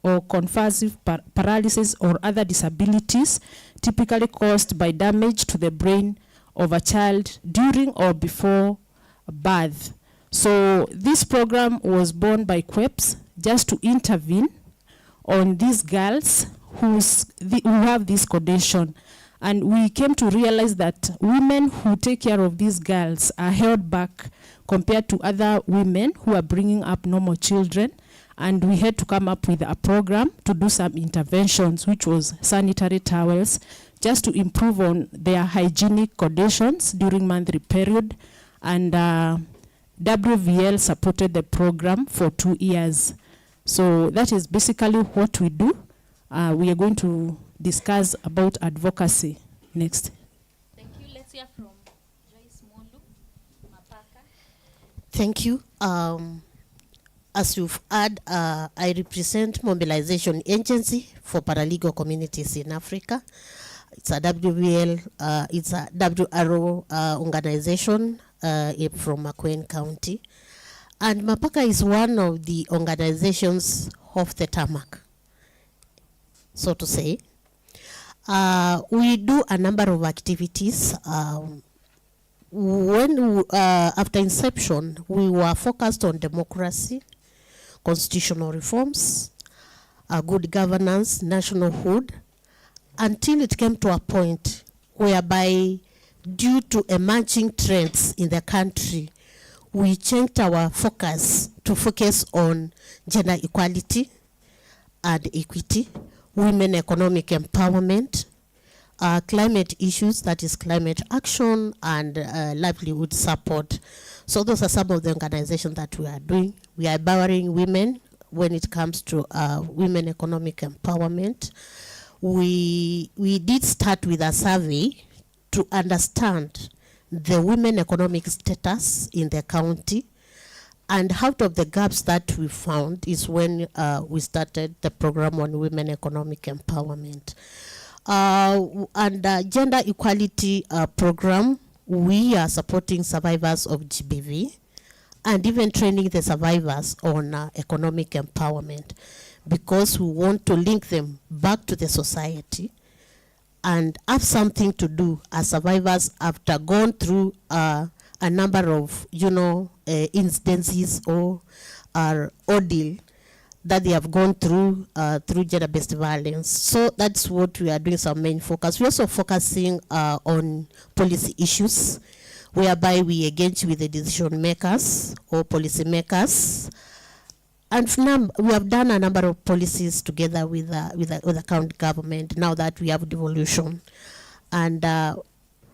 or convulsive paralysis or other disabilities, typically caused by damage to the brain of a child during or before birth. So this program was born by QEPS just to intervene on these girls who have this condition. And we came to realize that women who take care of these girls are held back compared to other women who are bringing up normal children. And we had to come up with a program to do some interventions, which was sanitary towels, just to improve on their hygienic conditions during monthly period. And WVL supported the program for 2 years. So that is basically what we do. We are going to discuss about advocacy next. Thank you. Let's hear from Joyce Molu, Mapaka. Thank you. As you've heard, I represent Mobilization Agency for Paralegal Communities in Africa. It's a WVL, it's a WRO organization from Makueni County. And Mapaka is one of the organizations of the tarmac, so to say. We do a number of activities. After inception, we were focused on democracy, constitutional reforms, good governance, nationalhood, until it came to a point whereby, due to emerging trends in the country, we changed our focus to focus on gender equality and equity, women economic empowerment, climate issues, that is climate action, and livelihood support. So those are some of the organizations that we are doing. We are empowering women when it comes to women economic empowerment. We did start with a survey to understand the women economic status in the county, and out of the gaps that we found is when we started the program on women economic empowerment. And gender equality program, we are supporting survivors of GBV and even training the survivors on economic empowerment, because we want to link them back to the society and have something to do as survivors after gone through a a number of, incidences or ordeal that they have gone through through gender-based violence. So that's what we are doing, some main focus. We're also focusing on policy issues, whereby we engage with the decision makers or policy makers. And we have done a number of policies together with the county government now that we have devolution. And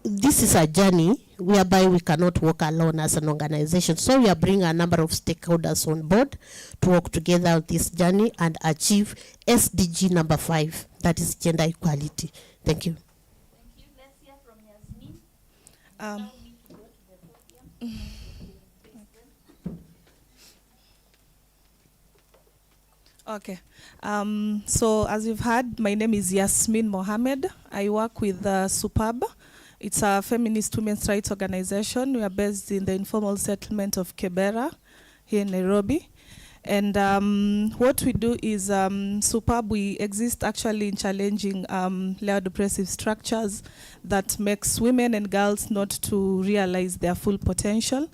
this is a journey whereby we cannot work alone as an organization. So we are bringing a number of stakeholders on board to work together on this journey and achieve SDG number 5, that is gender equality. Thank you. Thank you. Let's hear from Yasmin. Okay. So as you've heard, my name is Yasmin Mohammed. I work with SUPAB. It's a feminist women's rights organization. We are based in the informal settlement of Kibera here in Nairobi. And what we do is, SUPAB, we exist actually in challenging layered oppressive structures that makes women and girls not to realize their full potential.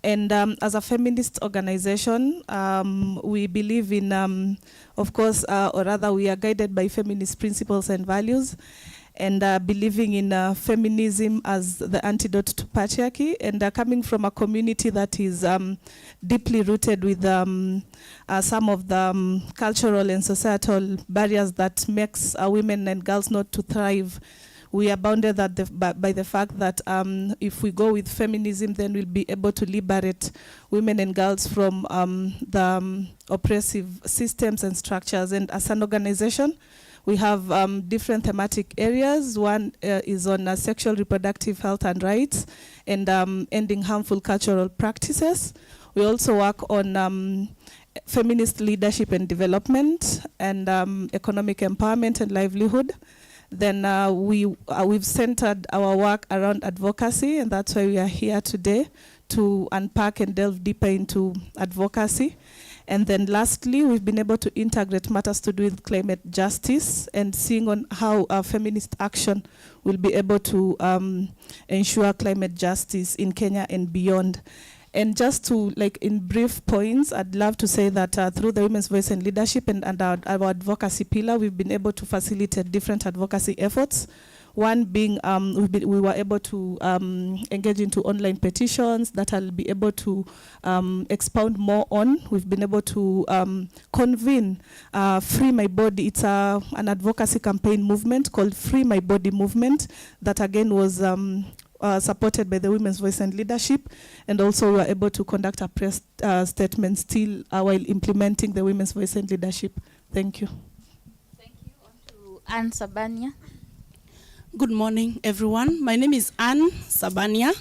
And as a feminist organization, we believe in, of course, or rather we are guided by feminist principles and values, and believing in feminism as the antidote to patriarchy, and coming from a community that is deeply rooted with some of the cultural and societal barriers that makes women and girls not to thrive. We are bounded by the fact that if we go with feminism, then we'll be able to liberate women and girls from the oppressive systems and structures. And as an organization, we have different thematic areas. One is on sexual reproductive health and rights and ending harmful cultural practices. We also work on feminist leadership and development and economic empowerment and livelihood. Then we've centered our work around advocacy, and that's why we are here today to unpack and delve deeper into advocacy. And then lastly, we've been able to integrate matters to do with climate justice and seeing on how feminist action will be able to ensure climate justice in Kenya and beyond. And just to, in brief points, I'd love to say that through the Women's Voice and Leadership and our advocacy pillar, we've been able to facilitate different advocacy efforts. One being, we were able to engage into online petitions that I'll be able to expound more on. We've been able to convene Free My Body. It's an advocacy campaign movement called Free My Body Movement that again was supported by the Women's Voice and Leadership, and also we were able to conduct a press statement still while implementing the Women's Voice and Leadership. Thank you. Thank you. On to Anne Sabania. Good morning, everyone. My name is Anne Sabania.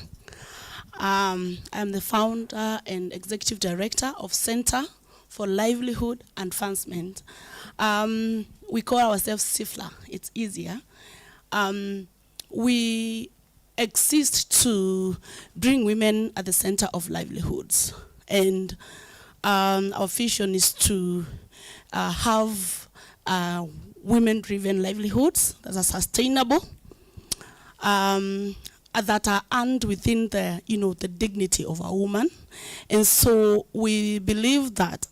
I'm the founder and executive director of Center for Livelihood Advancement. We call ourselves CIFLA. It's easier. We exist to bring women at the center of livelihoods. And our vision is to have women-driven livelihoods that are sustainable, that are earned within the, the dignity of a woman. And so we believe that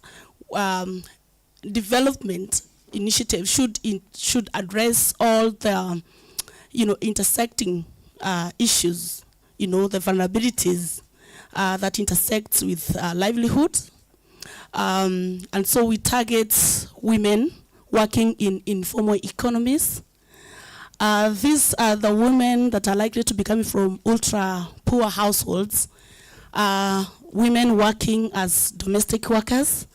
development initiatives should address all the, intersecting issues, the vulnerabilities that intersect with livelihoods. And so we target women working in informal economies. These are the women that are likely to be coming from ultra-poor households, women working as domestic workers,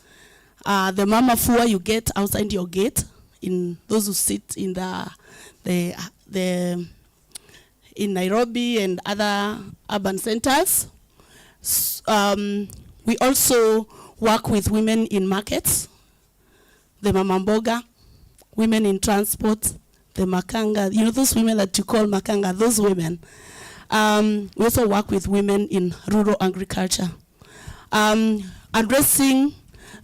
the mama fua you get outside your gate, in those who sit in in Nairobi and other urban centers. We also work with women in markets, the mama mboga, women in transport, the makanga, those women that you call makanga, those women. We also work with women in rural agriculture, addressing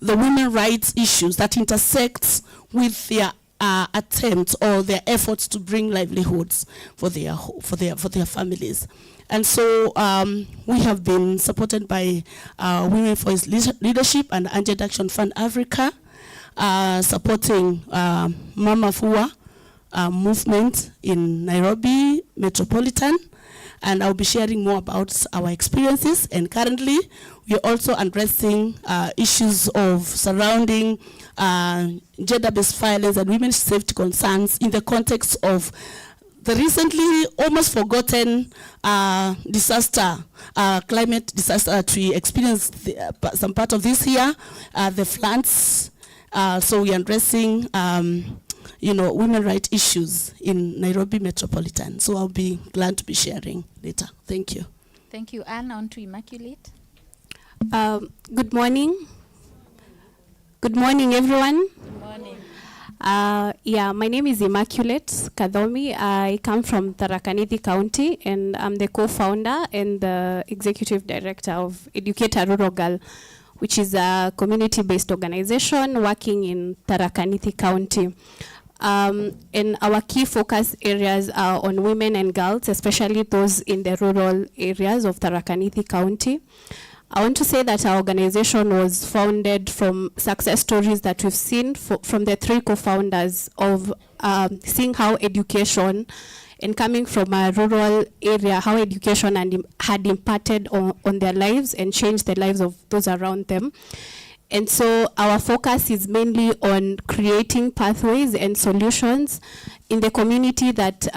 the women rights issues that intersects with their attempts or their efforts to bring livelihoods for their families. And so we have been supported by Women for Its Leadership and Agenda Action Fund Africa, supporting Mama Fua movement in Nairobi Metropolitan. And I'll be sharing more about our experiences. And currently, we are also addressing issues of surrounding gender-based violence and women's safety concerns in the context of the recently almost forgotten disaster, climate disaster that we experienced some part of this year, the floods. So we are addressing women rights issues in Nairobi Metropolitan. So I'll be glad to be sharing later. Thank you. Thank you. Anne, on to Immaculate. Good morning. Good morning, everyone. Good morning. My name is Immaculate Kadhomi. I come from Tharaka Nithi County, and I'm the co-founder and the executive director of Educate a Rural Girl, which is a community-based organization working in Tharaka Nithi County. And our key focus areas are on women and girls, especially those in the rural areas of Tharaka Nithi County. I want to say that our organization was founded from success stories that we've seen from the three co-founders of seeing how education, and coming from a rural area, how education had impacted on their lives and changed the lives of those around them. And so our focus is mainly on creating pathways and solutions in the community that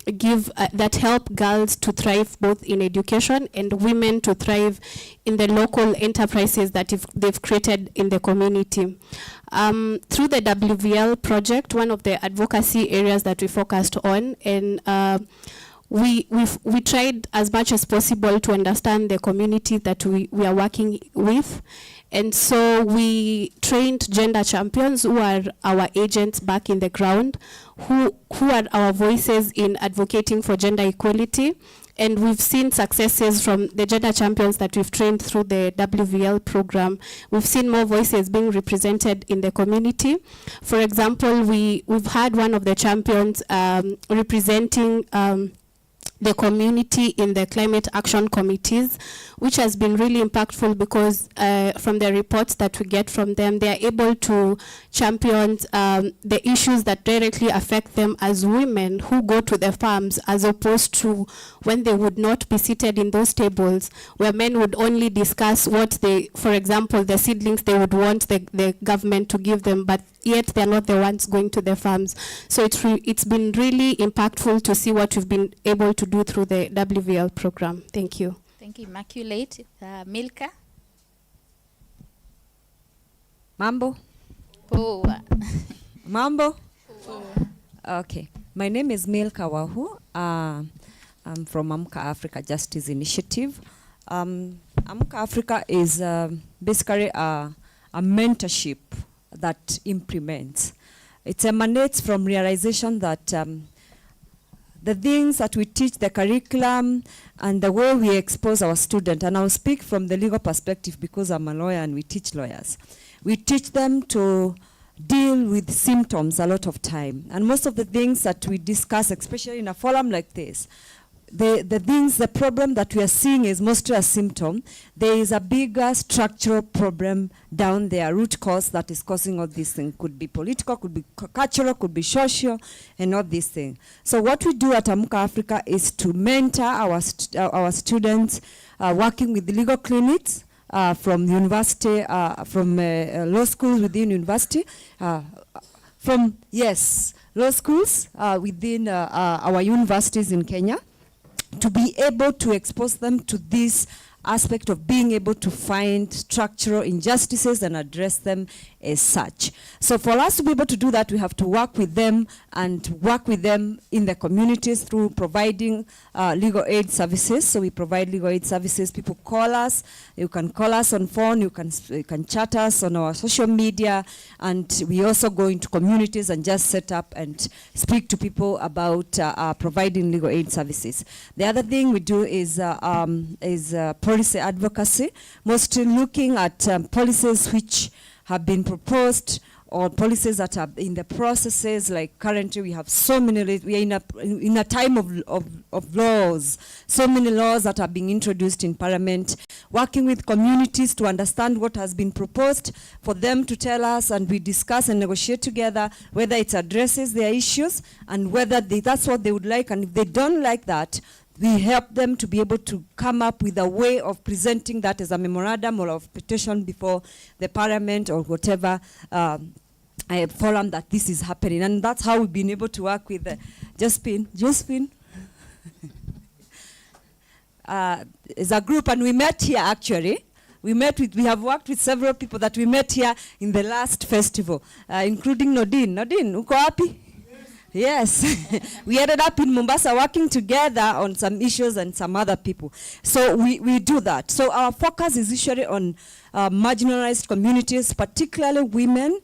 that help girls to thrive both in education and women to thrive in the local enterprises that they've created in the community. Through the WVL project, one of the advocacy areas that we focused on, and we tried as much as possible to understand the community that we are working with. And so we trained gender champions who are our agents back in the ground, who are our voices in advocating for gender equality. And we've seen successes from the gender champions that we've trained through the WVL program. We've seen more voices being represented in the community. For example, we've had one of the champions representing the community in the climate action committees, which has been really impactful because from the reports that we get from them, they are able to champion the issues that directly affect them as women who go to the farms, as opposed to when they would not be seated in those tables, where men would only discuss what they, for example, the seedlings they would want the government to give them, but yet they're not the ones going to the farms. So it's been really impactful to see what we've been able to do through the WVL program. Thank you. Thank you, Immaculate. Milka? Mambo? Oh. Mambo? Oh. Okay. My name is Milka Wahu. I'm from Amka Africa Justice Initiative. Amka Africa is basically a mentorship that implements. It emanates from realization that the things that we teach, the curriculum, and the way we expose our students, and I'll speak from the legal perspective because I'm a lawyer and we teach lawyers. We teach them to deal with symptoms a lot of time. And most of the things that we discuss, especially in a forum like this, the problem that we are seeing is mostly a symptom. There is a bigger structural problem down there, root cause that is causing all these things. Could be political, could be cultural, could be social, and all these things. So what we do at Amka Africa is to mentor our students working with the legal clinics from university, from law schools within university, law schools within our universities in Kenya, to be able to expose them to this aspect of being able to find structural injustices and address them as such. So for us to be able to do that, we have to work with them and work with them in the communities through providing legal aid services. So we provide legal aid services. People call us. You can call us on phone. You can chat us on our social media. And we also go into communities and just set up and speak to people about providing legal aid services. The other thing we do is policy advocacy, mostly looking at policies which have been proposed or policies that are in the processes. Like currently we have so many, we are in a time of laws, so many laws that are being introduced in Parliament, working with communities to understand what has been proposed, for them to tell us, and we discuss and negotiate together whether it addresses their issues and whether that's what they would like, and if they don't like that, we help them to be able to come up with a way of presenting that as a memorandum or of petition before the Parliament or whatever forum that this is happening. And that's how we've been able to work with Josephine as a group. And we met here actually. We have worked with several people that we met here in the last festival, including Nodine. Nodine, uko wapi? Yes, we ended up in Mombasa working together on some issues and some other people. So we do that. So our focus is usually on marginalized communities, particularly women,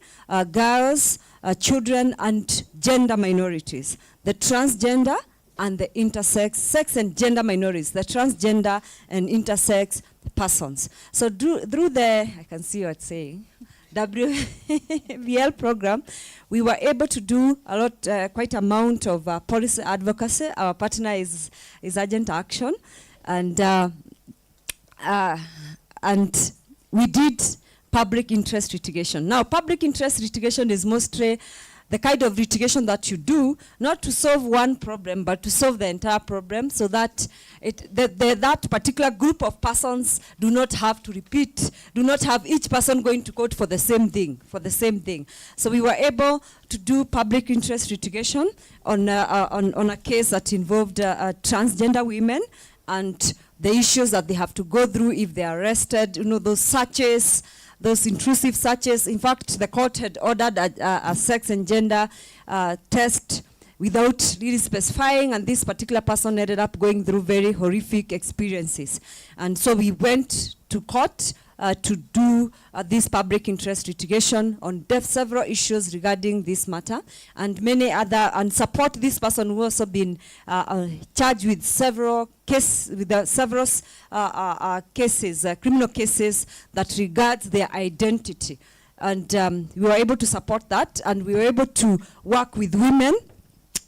girls, children, and gender minorities. The transgender and the intersex, sex and gender minorities, the transgender and intersex persons. So through the, I can see what saying, WVL program, we were able to do a lot, quite amount of policy advocacy. Our partner is Urgent Action, and we did public interest litigation. Now, public interest litigation is mostly the kind of litigation that you do, not to solve one problem, but to solve the entire problem, so that that particular group of persons do not have to repeat, do not have each person going to court for the same thing, So we were able to do public interest litigation on a case that involved transgender women and the issues that they have to go through if they are arrested, those searches, those intrusive searches. In fact, the court had ordered a sex and gender test without really specifying, and this particular person ended up going through very horrific experiences. And so we went to court to do this public interest litigation on several issues regarding this matter, and many other, and support this person who also been charged with several cases, criminal cases that regards their identity. And we were able to support that, and we were able to work with women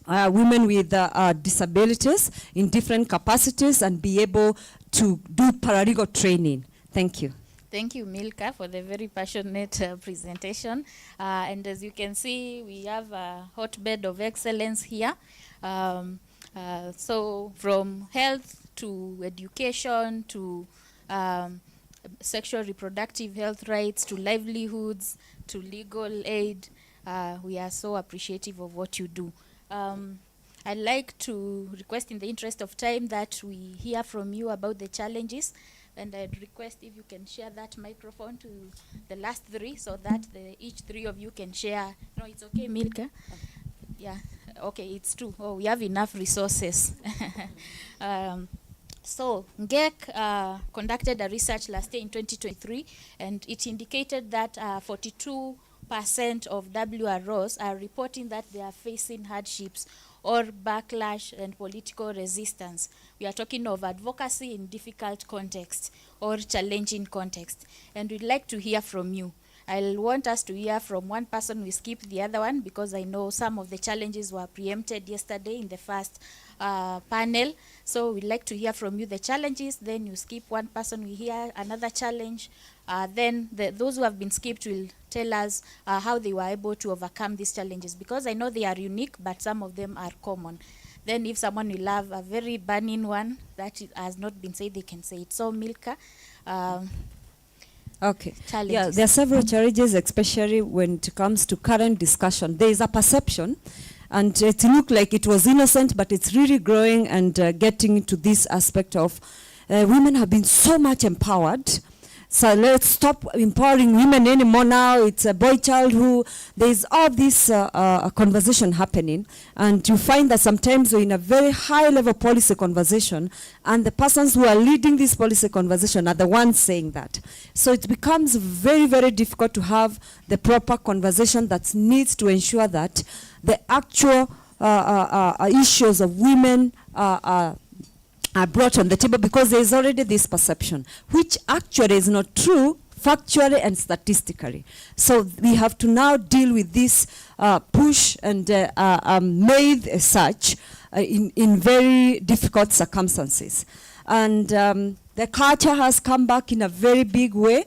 with disabilities in different capacities, and be able to do paralegal training. Thank you. Thank you, Milka, for the very passionate presentation. And as you can see, we have a hotbed of excellence here. So from health to education to sexual reproductive health rights to livelihoods to legal aid, we are so appreciative of what you do. I'd like to request, in the interest of time, that we hear from you about the challenges. And I'd request if you can share that microphone to the last three, so that each three of you can share. No, it's okay, Milka? Yeah, okay, it's two. Oh, we have enough resources. So, NGEC conducted a research last year in 2023, and it indicated that 42% of WROs are reporting that they are facing hardships or backlash and political resistance. We are talking of advocacy in difficult context or challenging context. And we'd like to hear from you. I'll want us to hear from one person. We skip the other one because I know some of the challenges were preempted yesterday in the first panel. So we'd like to hear from you the challenges, then you skip one person, we hear another challenge. Then those who have been skipped will tell us how they were able to overcome these challenges, because I know they are unique, but some of them are common. Then if someone will have a very burning one that has not been said, they can say it. So Milka, okay. Challenges. Yeah, there are several challenges, especially when it comes to current discussion. There is a perception, and it looked like it was innocent, but it's really growing and getting to this aspect of women have been so much empowered. So let's stop empowering women anymore now. It's a boy child who, there's all this conversation happening. And you find that sometimes we're in a very high level policy conversation, and the persons who are leading this policy conversation are the ones saying that. So it becomes very, very difficult to have the proper conversation that needs to ensure that the actual issues of women are brought on the table, because there is already this perception, which actually is not true factually and statistically. So we have to now deal with this push and made as such in very difficult circumstances. And the culture has come back in a very big way.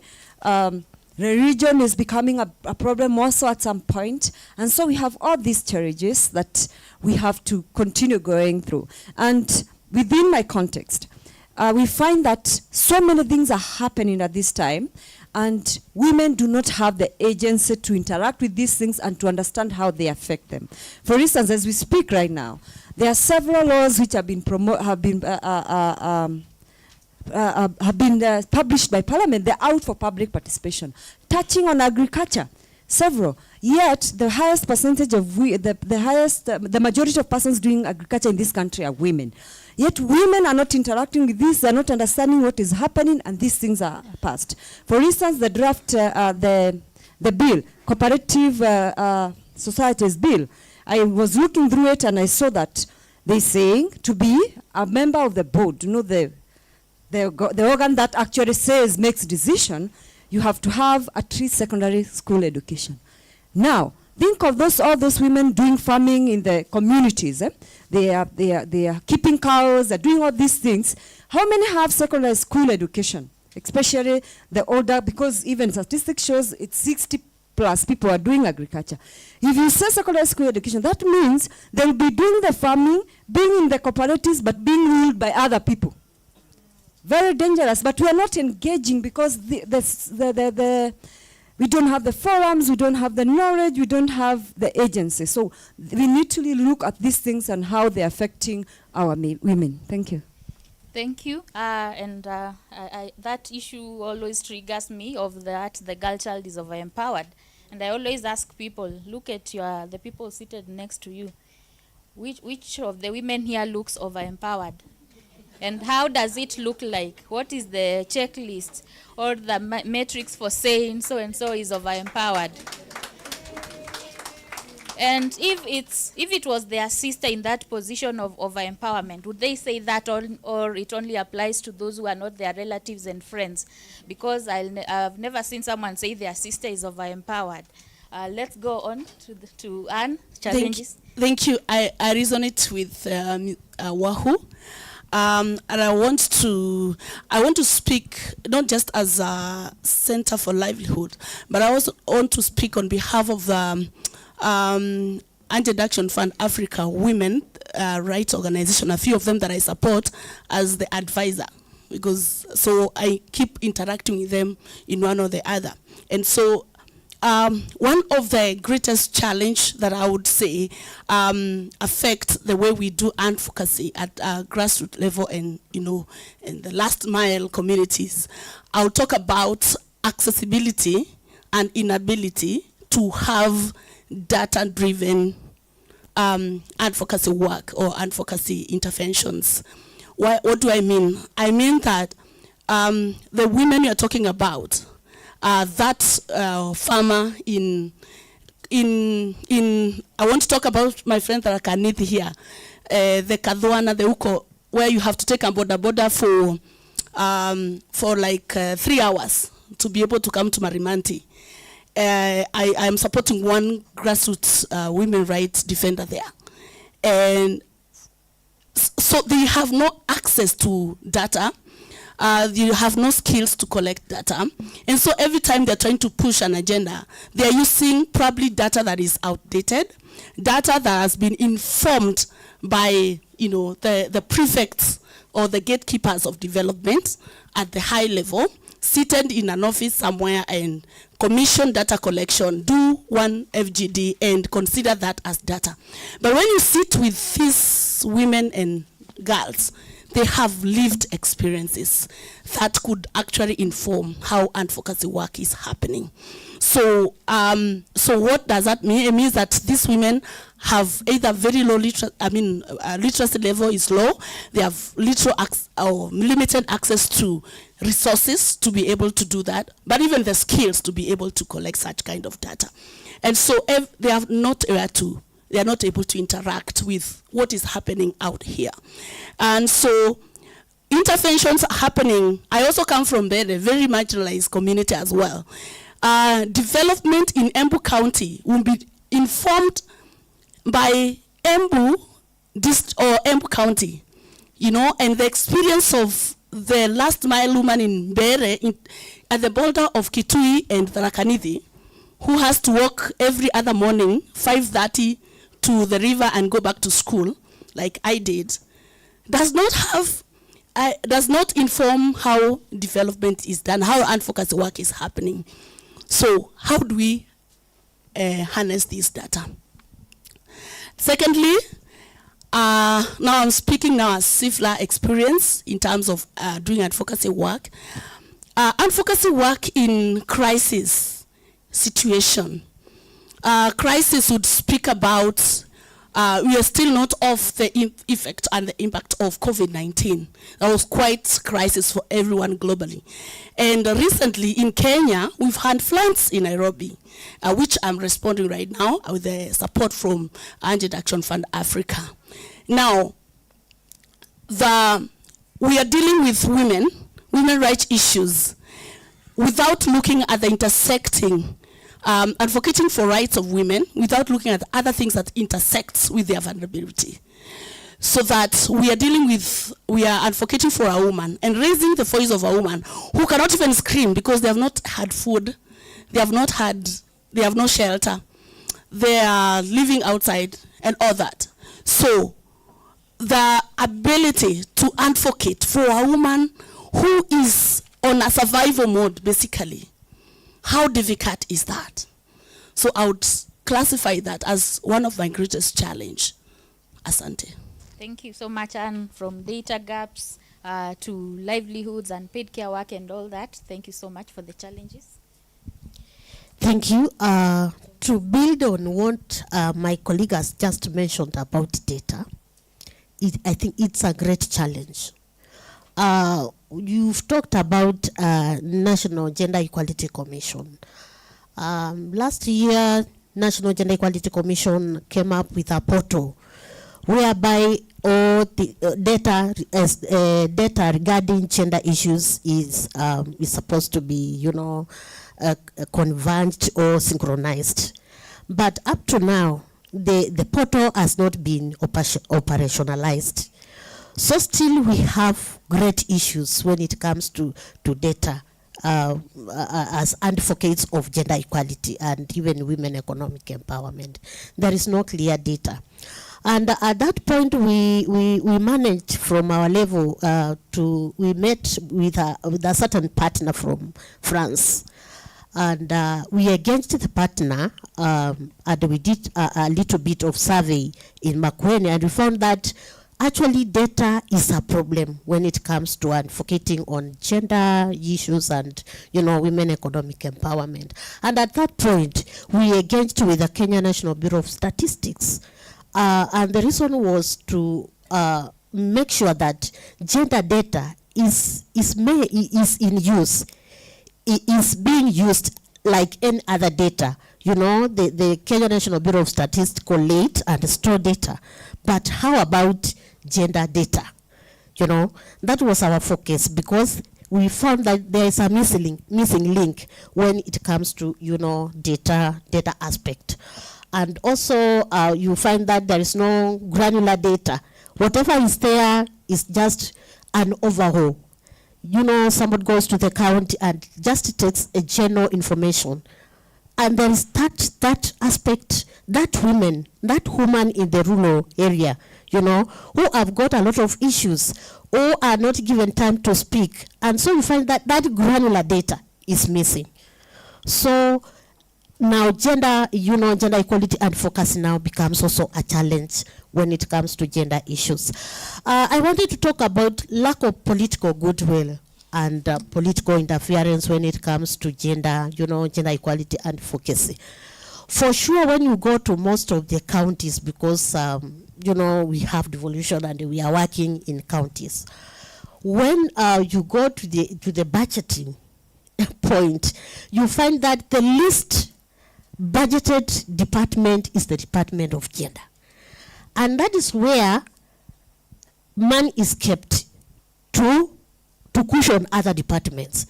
Religion is becoming a problem also at some point. And so we have all these challenges that we have to continue going through. And within my context, we find that so many things are happening at this time, and women do not have the agency to interact with these things and to understand how they affect them. For instance, as we speak right now, there are several laws which have been published by Parliament. They're out for public participation, touching on agriculture, several. Yet the highest percentage of the majority of persons doing agriculture in this country are women. Yet women are not interacting with this, they're not understanding what is happening, and these things are passed. For instance, the draft, the bill, Cooperative Societies Bill, I was looking through it and I saw that they're saying to be a member of the board, you know, the organ that actually makes decision, you have to have at least secondary school education. Now, think of all those women doing farming in the communities. They are keeping cows, they're doing all these things. How many have secondary school education? Especially the older, because even statistics shows it's 60 plus people are doing agriculture. If you say secondary school education, that means they'll be doing the farming, being in the cooperatives, but being ruled by other people. Very dangerous, but we are not engaging because we don't have the forums, we don't have the knowledge, we don't have the agency. So we need to look at these things and how they're affecting our women. Thank you. Thank you. That issue always triggers me of that the girl child is over-empowered. And I always ask people, look at the people seated next to you. Which of the women here looks over-empowered? And how does it look like? What is the checklist or the matrix for saying so and so is over-empowered? And if it was their sister in that position of over-empowerment, would they say that or it only applies to those who are not their relatives and friends? Because I've never seen someone say their sister is over-empowered. Let's go on to Anne. Challenges. Thank you. I resonate with Wahu. And I want to speak not just as a Center for Livelihood, but I also want to speak on behalf of the Anti-Addiction Fund Africa Women Rights Organization, a few of them that I support as the advisor, because so I keep interacting with them in one or the other. And so one of the greatest challenge that I would say affect the way we do advocacy at grassroots level and in the last mile communities, I'll talk about accessibility and inability to have data-driven advocacy work or advocacy interventions. What do I mean? I mean that the women you're talking about, that farmer in I want to talk about my friend Tharakanithi here, the Kadwana, the Uko, where you have to take a boda for like 3 hours to be able to come to Marimanti. I am supporting one grassroots women rights defender there. And so they have no access to data. You have no skills to collect data. And so every time they're trying to push an agenda, they're using probably data that is outdated, data that has been informed by the prefects or the gatekeepers of development at the high level, seated in an office somewhere and commission data collection, do one FGD and consider that as data. But when you sit with these women and girls, they have lived experiences that could actually inform how advocacy work is happening. So, what does that mean? It means that these women have either very low literacy level is low. They have limited access to resources to be able to do that, but even the skills to be able to collect such kind of data. And so they are not able to interact with what is happening out here. And so interventions are happening. I also come from a very marginalized community as well. Development in Embu County will be informed by Embu or Embu County, you know, and the experience of the last mile woman in Bere at the border of Kitui and Tharaka-Nithi, who has to walk every other morning, 5:30 to the river and go back to school, like I did, does not inform how development is done, how advocacy work is happening. So how do we harness this data? Secondly, now I'm speaking now as CIFLA experience in terms of doing advocacy work. Advocacy work in crisis situation. Crisis would speak about we are still not off the effect and the impact of COVID-19. That was quite crisis for everyone globally. And recently in Kenya, we've had floods in Nairobi, which I'm responding right now with the support from Angel Action Fund Africa. Now, we are dealing with women rights issues without looking at the intersecting advocating for rights of women without looking at other things that intersects with their vulnerability. So that we are advocating for a woman and raising the voice of a woman who cannot even scream because they have not had food, they have no shelter, they are living outside and all that. So the ability to advocate for a woman who is on a survival mode, basically, how difficult is that? So I would classify that as one of my greatest challenge. Asante. Thank you so much, Anne, from data gaps to livelihoods and paid care work and all that. Thank you so much for the challenges. Thank you. To build on what my colleague has just mentioned about data, I think it's a great challenge. You've talked about National Gender Equality Commission. Last year, National Gender Equality Commission came up with a portal whereby all the data regarding gender issues is supposed to be, converged or synchronized. But up to now, the portal has not been operationalized. So still we have great issues when it comes to data as advocates of gender equality and even women economic empowerment. There is no clear data. And at that point we managed from our level we met with a certain partner from France. And we engaged the partner and we did a little bit of survey in Makueni, and we found that actually data is a problem when it comes to advocating on gender issues and women economic empowerment. And at that point we engaged with the Kenya National Bureau of Statistics, and the reason was to make sure that gender data is in use. It is being used like any other data. The Kenya National Bureau of Statistics collate and store data, but how about gender data? That was our focus, because we found that there is a missing link when it comes to data aspect. And also you find that there is no granular data. Whatever is there is just an overhaul. Somebody goes to the county and just takes a general information, and there is that aspect, that woman in the rural area, who have got a lot of issues or are not given time to speak, and so you find that granular data is missing. So now gender equality and focus now becomes also a challenge when it comes to gender issues. I wanted to talk about lack of political goodwill and political interference when it comes to gender equality and advocacy. For sure, when you go to most of the counties, because we have devolution and we are working in counties, when you go to the budgeting point, you find that the least budgeted department is the Department of Gender. And that is where man is kept. to cushion other departments.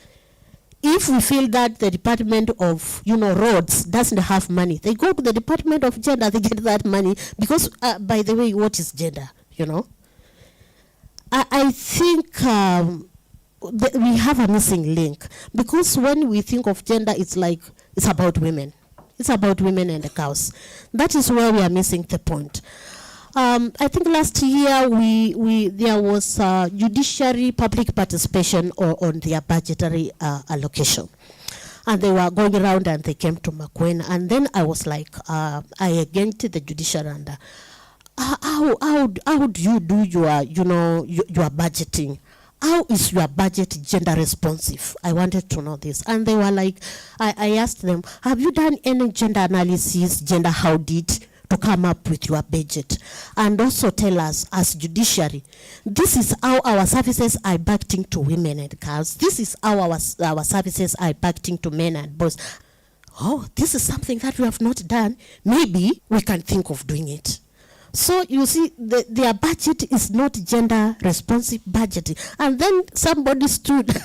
If we feel that the Department of, roads doesn't have money, they go to the Department of Gender, they get that money. Because, by the way, what is gender, I think we have a missing link. Because when we think of gender, it's like, it's about women. It's about women and the cows. That is where we are missing the point. I think last year there was judiciary public participation on their budgetary allocation. And they were going around and they came to Makwena. And then I was like, I against the judiciary and how do you do your budgeting? How is your budget gender responsive? I wanted to know this. And they were like, I asked them, have you done any gender analysis, gender audit to come up with your budget? And also tell us, as judiciary, this is how our services are impacting to women and girls. This is how our services are impacting to men and boys. Oh, this is something that we have not done. Maybe we can think of doing it. So you see, their budget is not gender responsive budgeting. And then somebody stood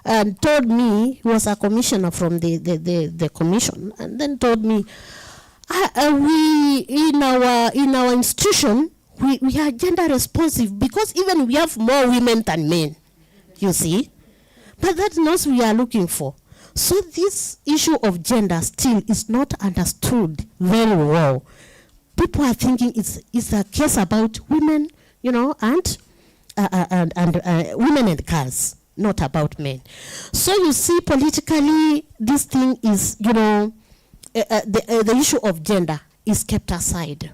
and told me, he was a commissioner from the commission, and then told me, we in our institution we are gender responsive because even we have more women than men, you see. But that's not what we are looking for. So this issue of gender still is not understood very well. People are thinking it's a case about women, and women and girls, not about men. So you see, politically, this thing is, the issue of gender is kept aside.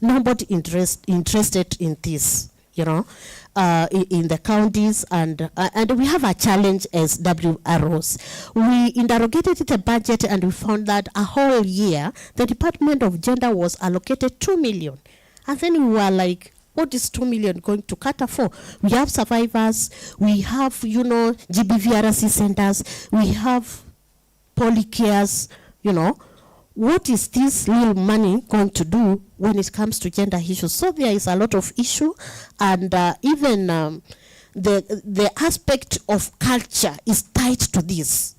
Nobody interested in this, in the counties, and we have a challenge as WROs. We interrogated the budget and we found that a whole year, the Department of Gender was allocated 2 million. And then we were like, what is 2 million going to cater for? We have survivors, we have, GBVRC centers, we have polycares, What is this little money going to do when it comes to gender issues? So there is a lot of issue, and even the aspect of culture is tied to this,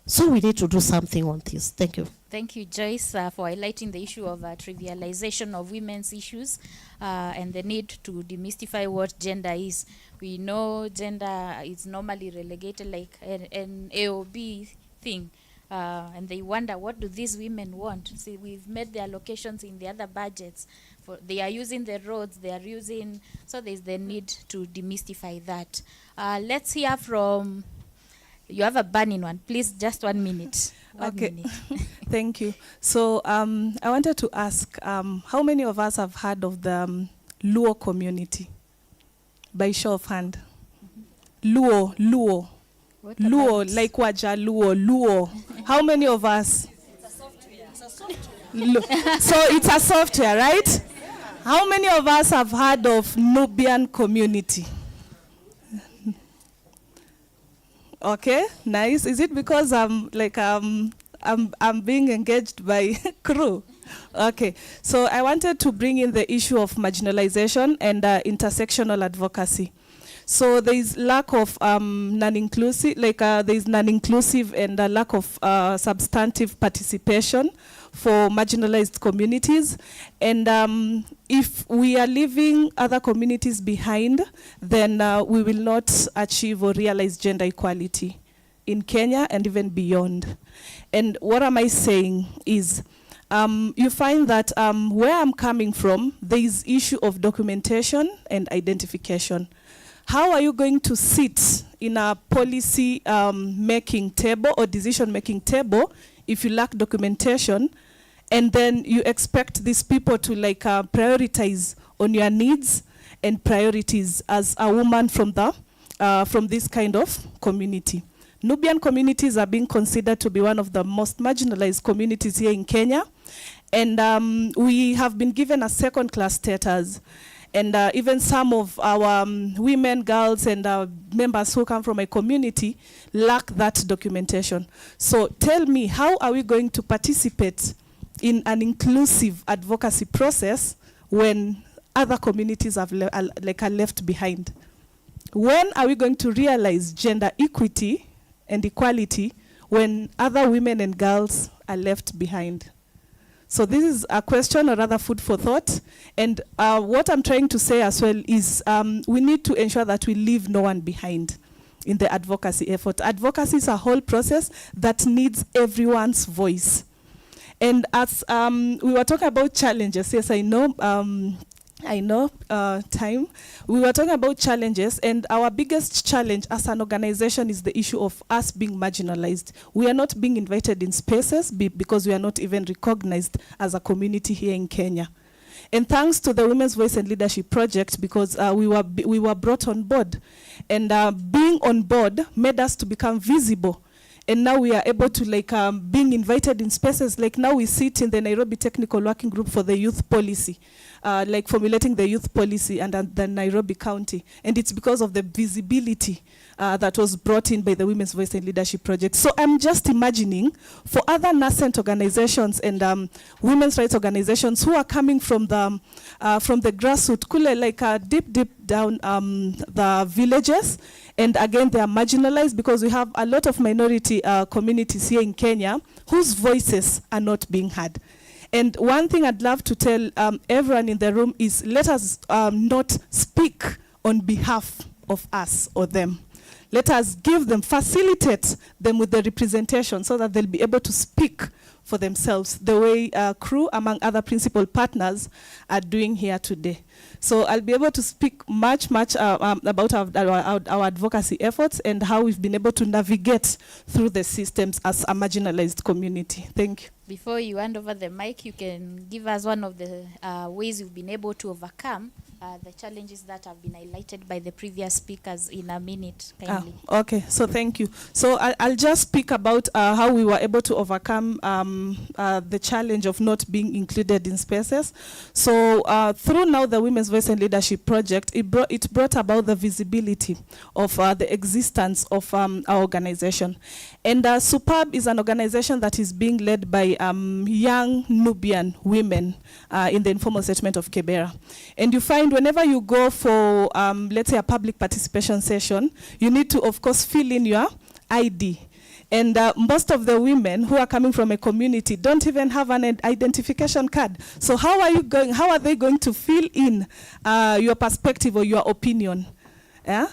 So we need to do something on this. Thank you. Thank you, Joyce, for highlighting the issue of trivialization of women's issues and the need to demystify what gender is. We know gender is normally relegated like an AOB thing. And they wonder, what do these women want? See, we've made the allocations in the other budgets. They are using the roads, they are using, so there's the need to demystify that. Let's hear from, you have a burning one. Please, just 1 minute. One minute. Thank you. So I wanted to ask, how many of us have heard of the Luo community? By show of hand. Luo. Luo, like Waja Luo. How many of us? It's a software. So it's a software, right? How many of us have heard of Nubian community? Okay, nice. Is it because I'm being engaged by crew? Okay, so I wanted to bring in the issue of marginalization and intersectional advocacy. So there is lack of non-inclusive, there is non-inclusive and a lack of substantive participation for marginalized communities. And if we are leaving other communities behind, then we will not achieve or realize gender equality in Kenya and even beyond. And what am I saying is, you find that where I'm coming from, there is issue of documentation and identification. How are you going to sit in a policy making table or decision making table if you lack documentation, and then you expect these people to prioritize on your needs and priorities as a woman from this kind of community? Nubian communities are being considered to be one of the most marginalized communities here in Kenya, and we have been given a second-class status. And even some of our women, girls, and members who come from a community lack that documentation. So tell me, how are we going to participate in an inclusive advocacy process when other communities are left behind? when are we going to realize gender equity and equality when other women and girls are left behind? So this is a question, or rather food for thought. And what I'm trying to say as well is we need to ensure that we leave no one behind in the advocacy effort. Advocacy is a whole process that needs everyone's voice. And as we were talking about challenges, yes, I know time. We were talking about challenges, and our biggest challenge as an organization is the issue of us being marginalized. We are not being invited in spaces because we are not even recognized as a community here in Kenya. And thanks to the Women's Voice and Leadership Project, because we were brought on board, and being on board made us to become visible. And now we are able to being invited in spaces. Like now we sit in the Nairobi Technical Working Group for the youth policy, formulating the youth policy and the Nairobi County. And it's because of the visibility that was brought in by the Women's Voice and Leadership Project. So I'm just imagining for other nascent organizations and women's rights organizations who are coming from the grassroots, deep down the villages, and again they are marginalized because we have a lot of minority communities here in Kenya whose voices are not being heard. And one thing I'd love to tell everyone in the room is, let us not speak on behalf of us or them. Let us give them, facilitate them with the representation so that they'll be able to speak for themselves the way CREW, among other principal partners, are doing here today. So I'll be able to speak much about our advocacy efforts and how we've been able to navigate through the systems as a marginalized community. Thank you. Before you hand over the mic, you can give us one of the ways you've been able to overcome the challenges that have been highlighted by the previous speakers in a minute, kindly. Okay, so thank you. So I'll just speak about how we were able to overcome the challenge of not being included in spaces. So through now the Women's Voice and Leadership Project, it brought about the visibility of the existence of our organization. And SUPAB is an organization that is being led by young Nubian women in the informal settlement of Kibera. And you find whenever you go for, let's say, a public participation session, you need to, of course, fill in your ID. And most of the women who are coming from a community don't even have an identification card. So how are they going to fill in your perspective or your opinion? Yeah?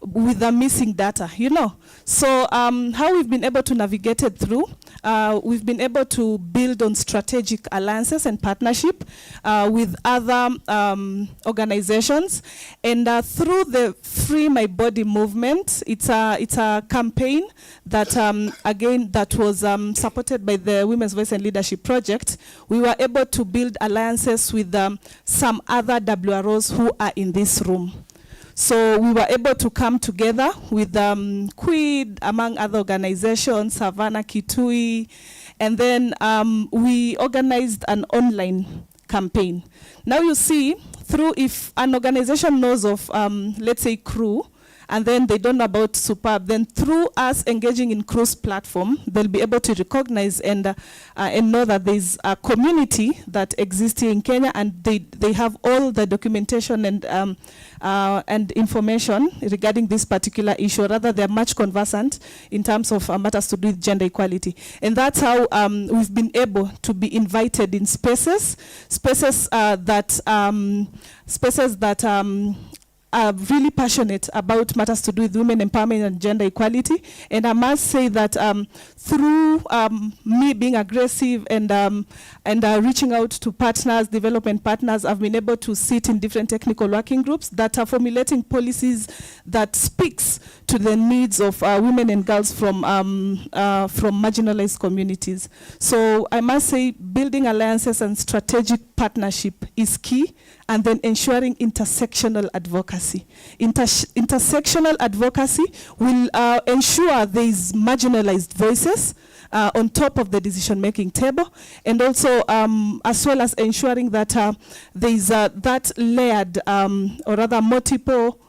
With the missing data, you know. So how we've been able to navigate it through, we've been able to build on strategic alliances and partnership with other organizations. And through the Free My Body movement, it's a campaign that, again, that was supported by the Women's Voice and Leadership Project. We were able to build alliances with some other WROs who are in this room. So we were able to come together with Quid, among other organizations, Savannah, Kitui, and then we organized an online campaign. Now you see, if an organization knows of, let's say, CREW, and then they don't know about SUPAB, then through us engaging in CREW's platform, they'll be able to recognize and know that there's a community that exists here in Kenya, and they have all the documentation and information regarding this particular issue. Rather, they're much conversant in terms of matters to do with gender equality. And that's how we've been able to be invited in spaces that are really passionate about matters to do with women empowerment and gender equality. And I must say that through me being aggressive and reaching out to partners, development partners, I've been able to sit in different technical working groups that are formulating policies that speaks to the needs of women and girls from marginalized communities. So I must say building alliances and strategic partnership is key, and then ensuring intersectional advocacy. Intersectional advocacy will ensure there is marginalized voices on top of the decision-making table, and also as well as ensuring that there is that layered, or rather multiple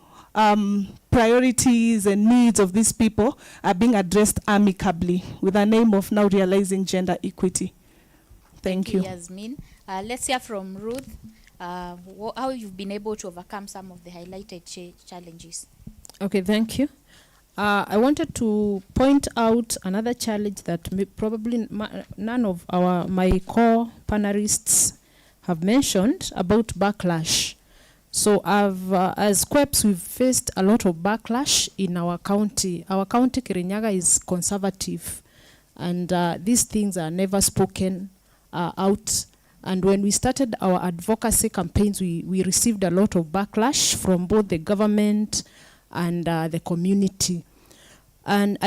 priorities and needs of these people are being addressed amicably with the name of now realizing gender equity. Thank you. Yasmin. Let's hear from Ruth. How you've been able to overcome some of the highlighted challenges. Okay, thank you. I wanted to point out another challenge that probably none of my core panelists have mentioned about backlash. So as QEPs, we've faced a lot of backlash in our county. Our county, Kirinyaga, is conservative, and these things are never spoken out. And when we started our advocacy campaigns, we received a lot of backlash from both the government and the community. And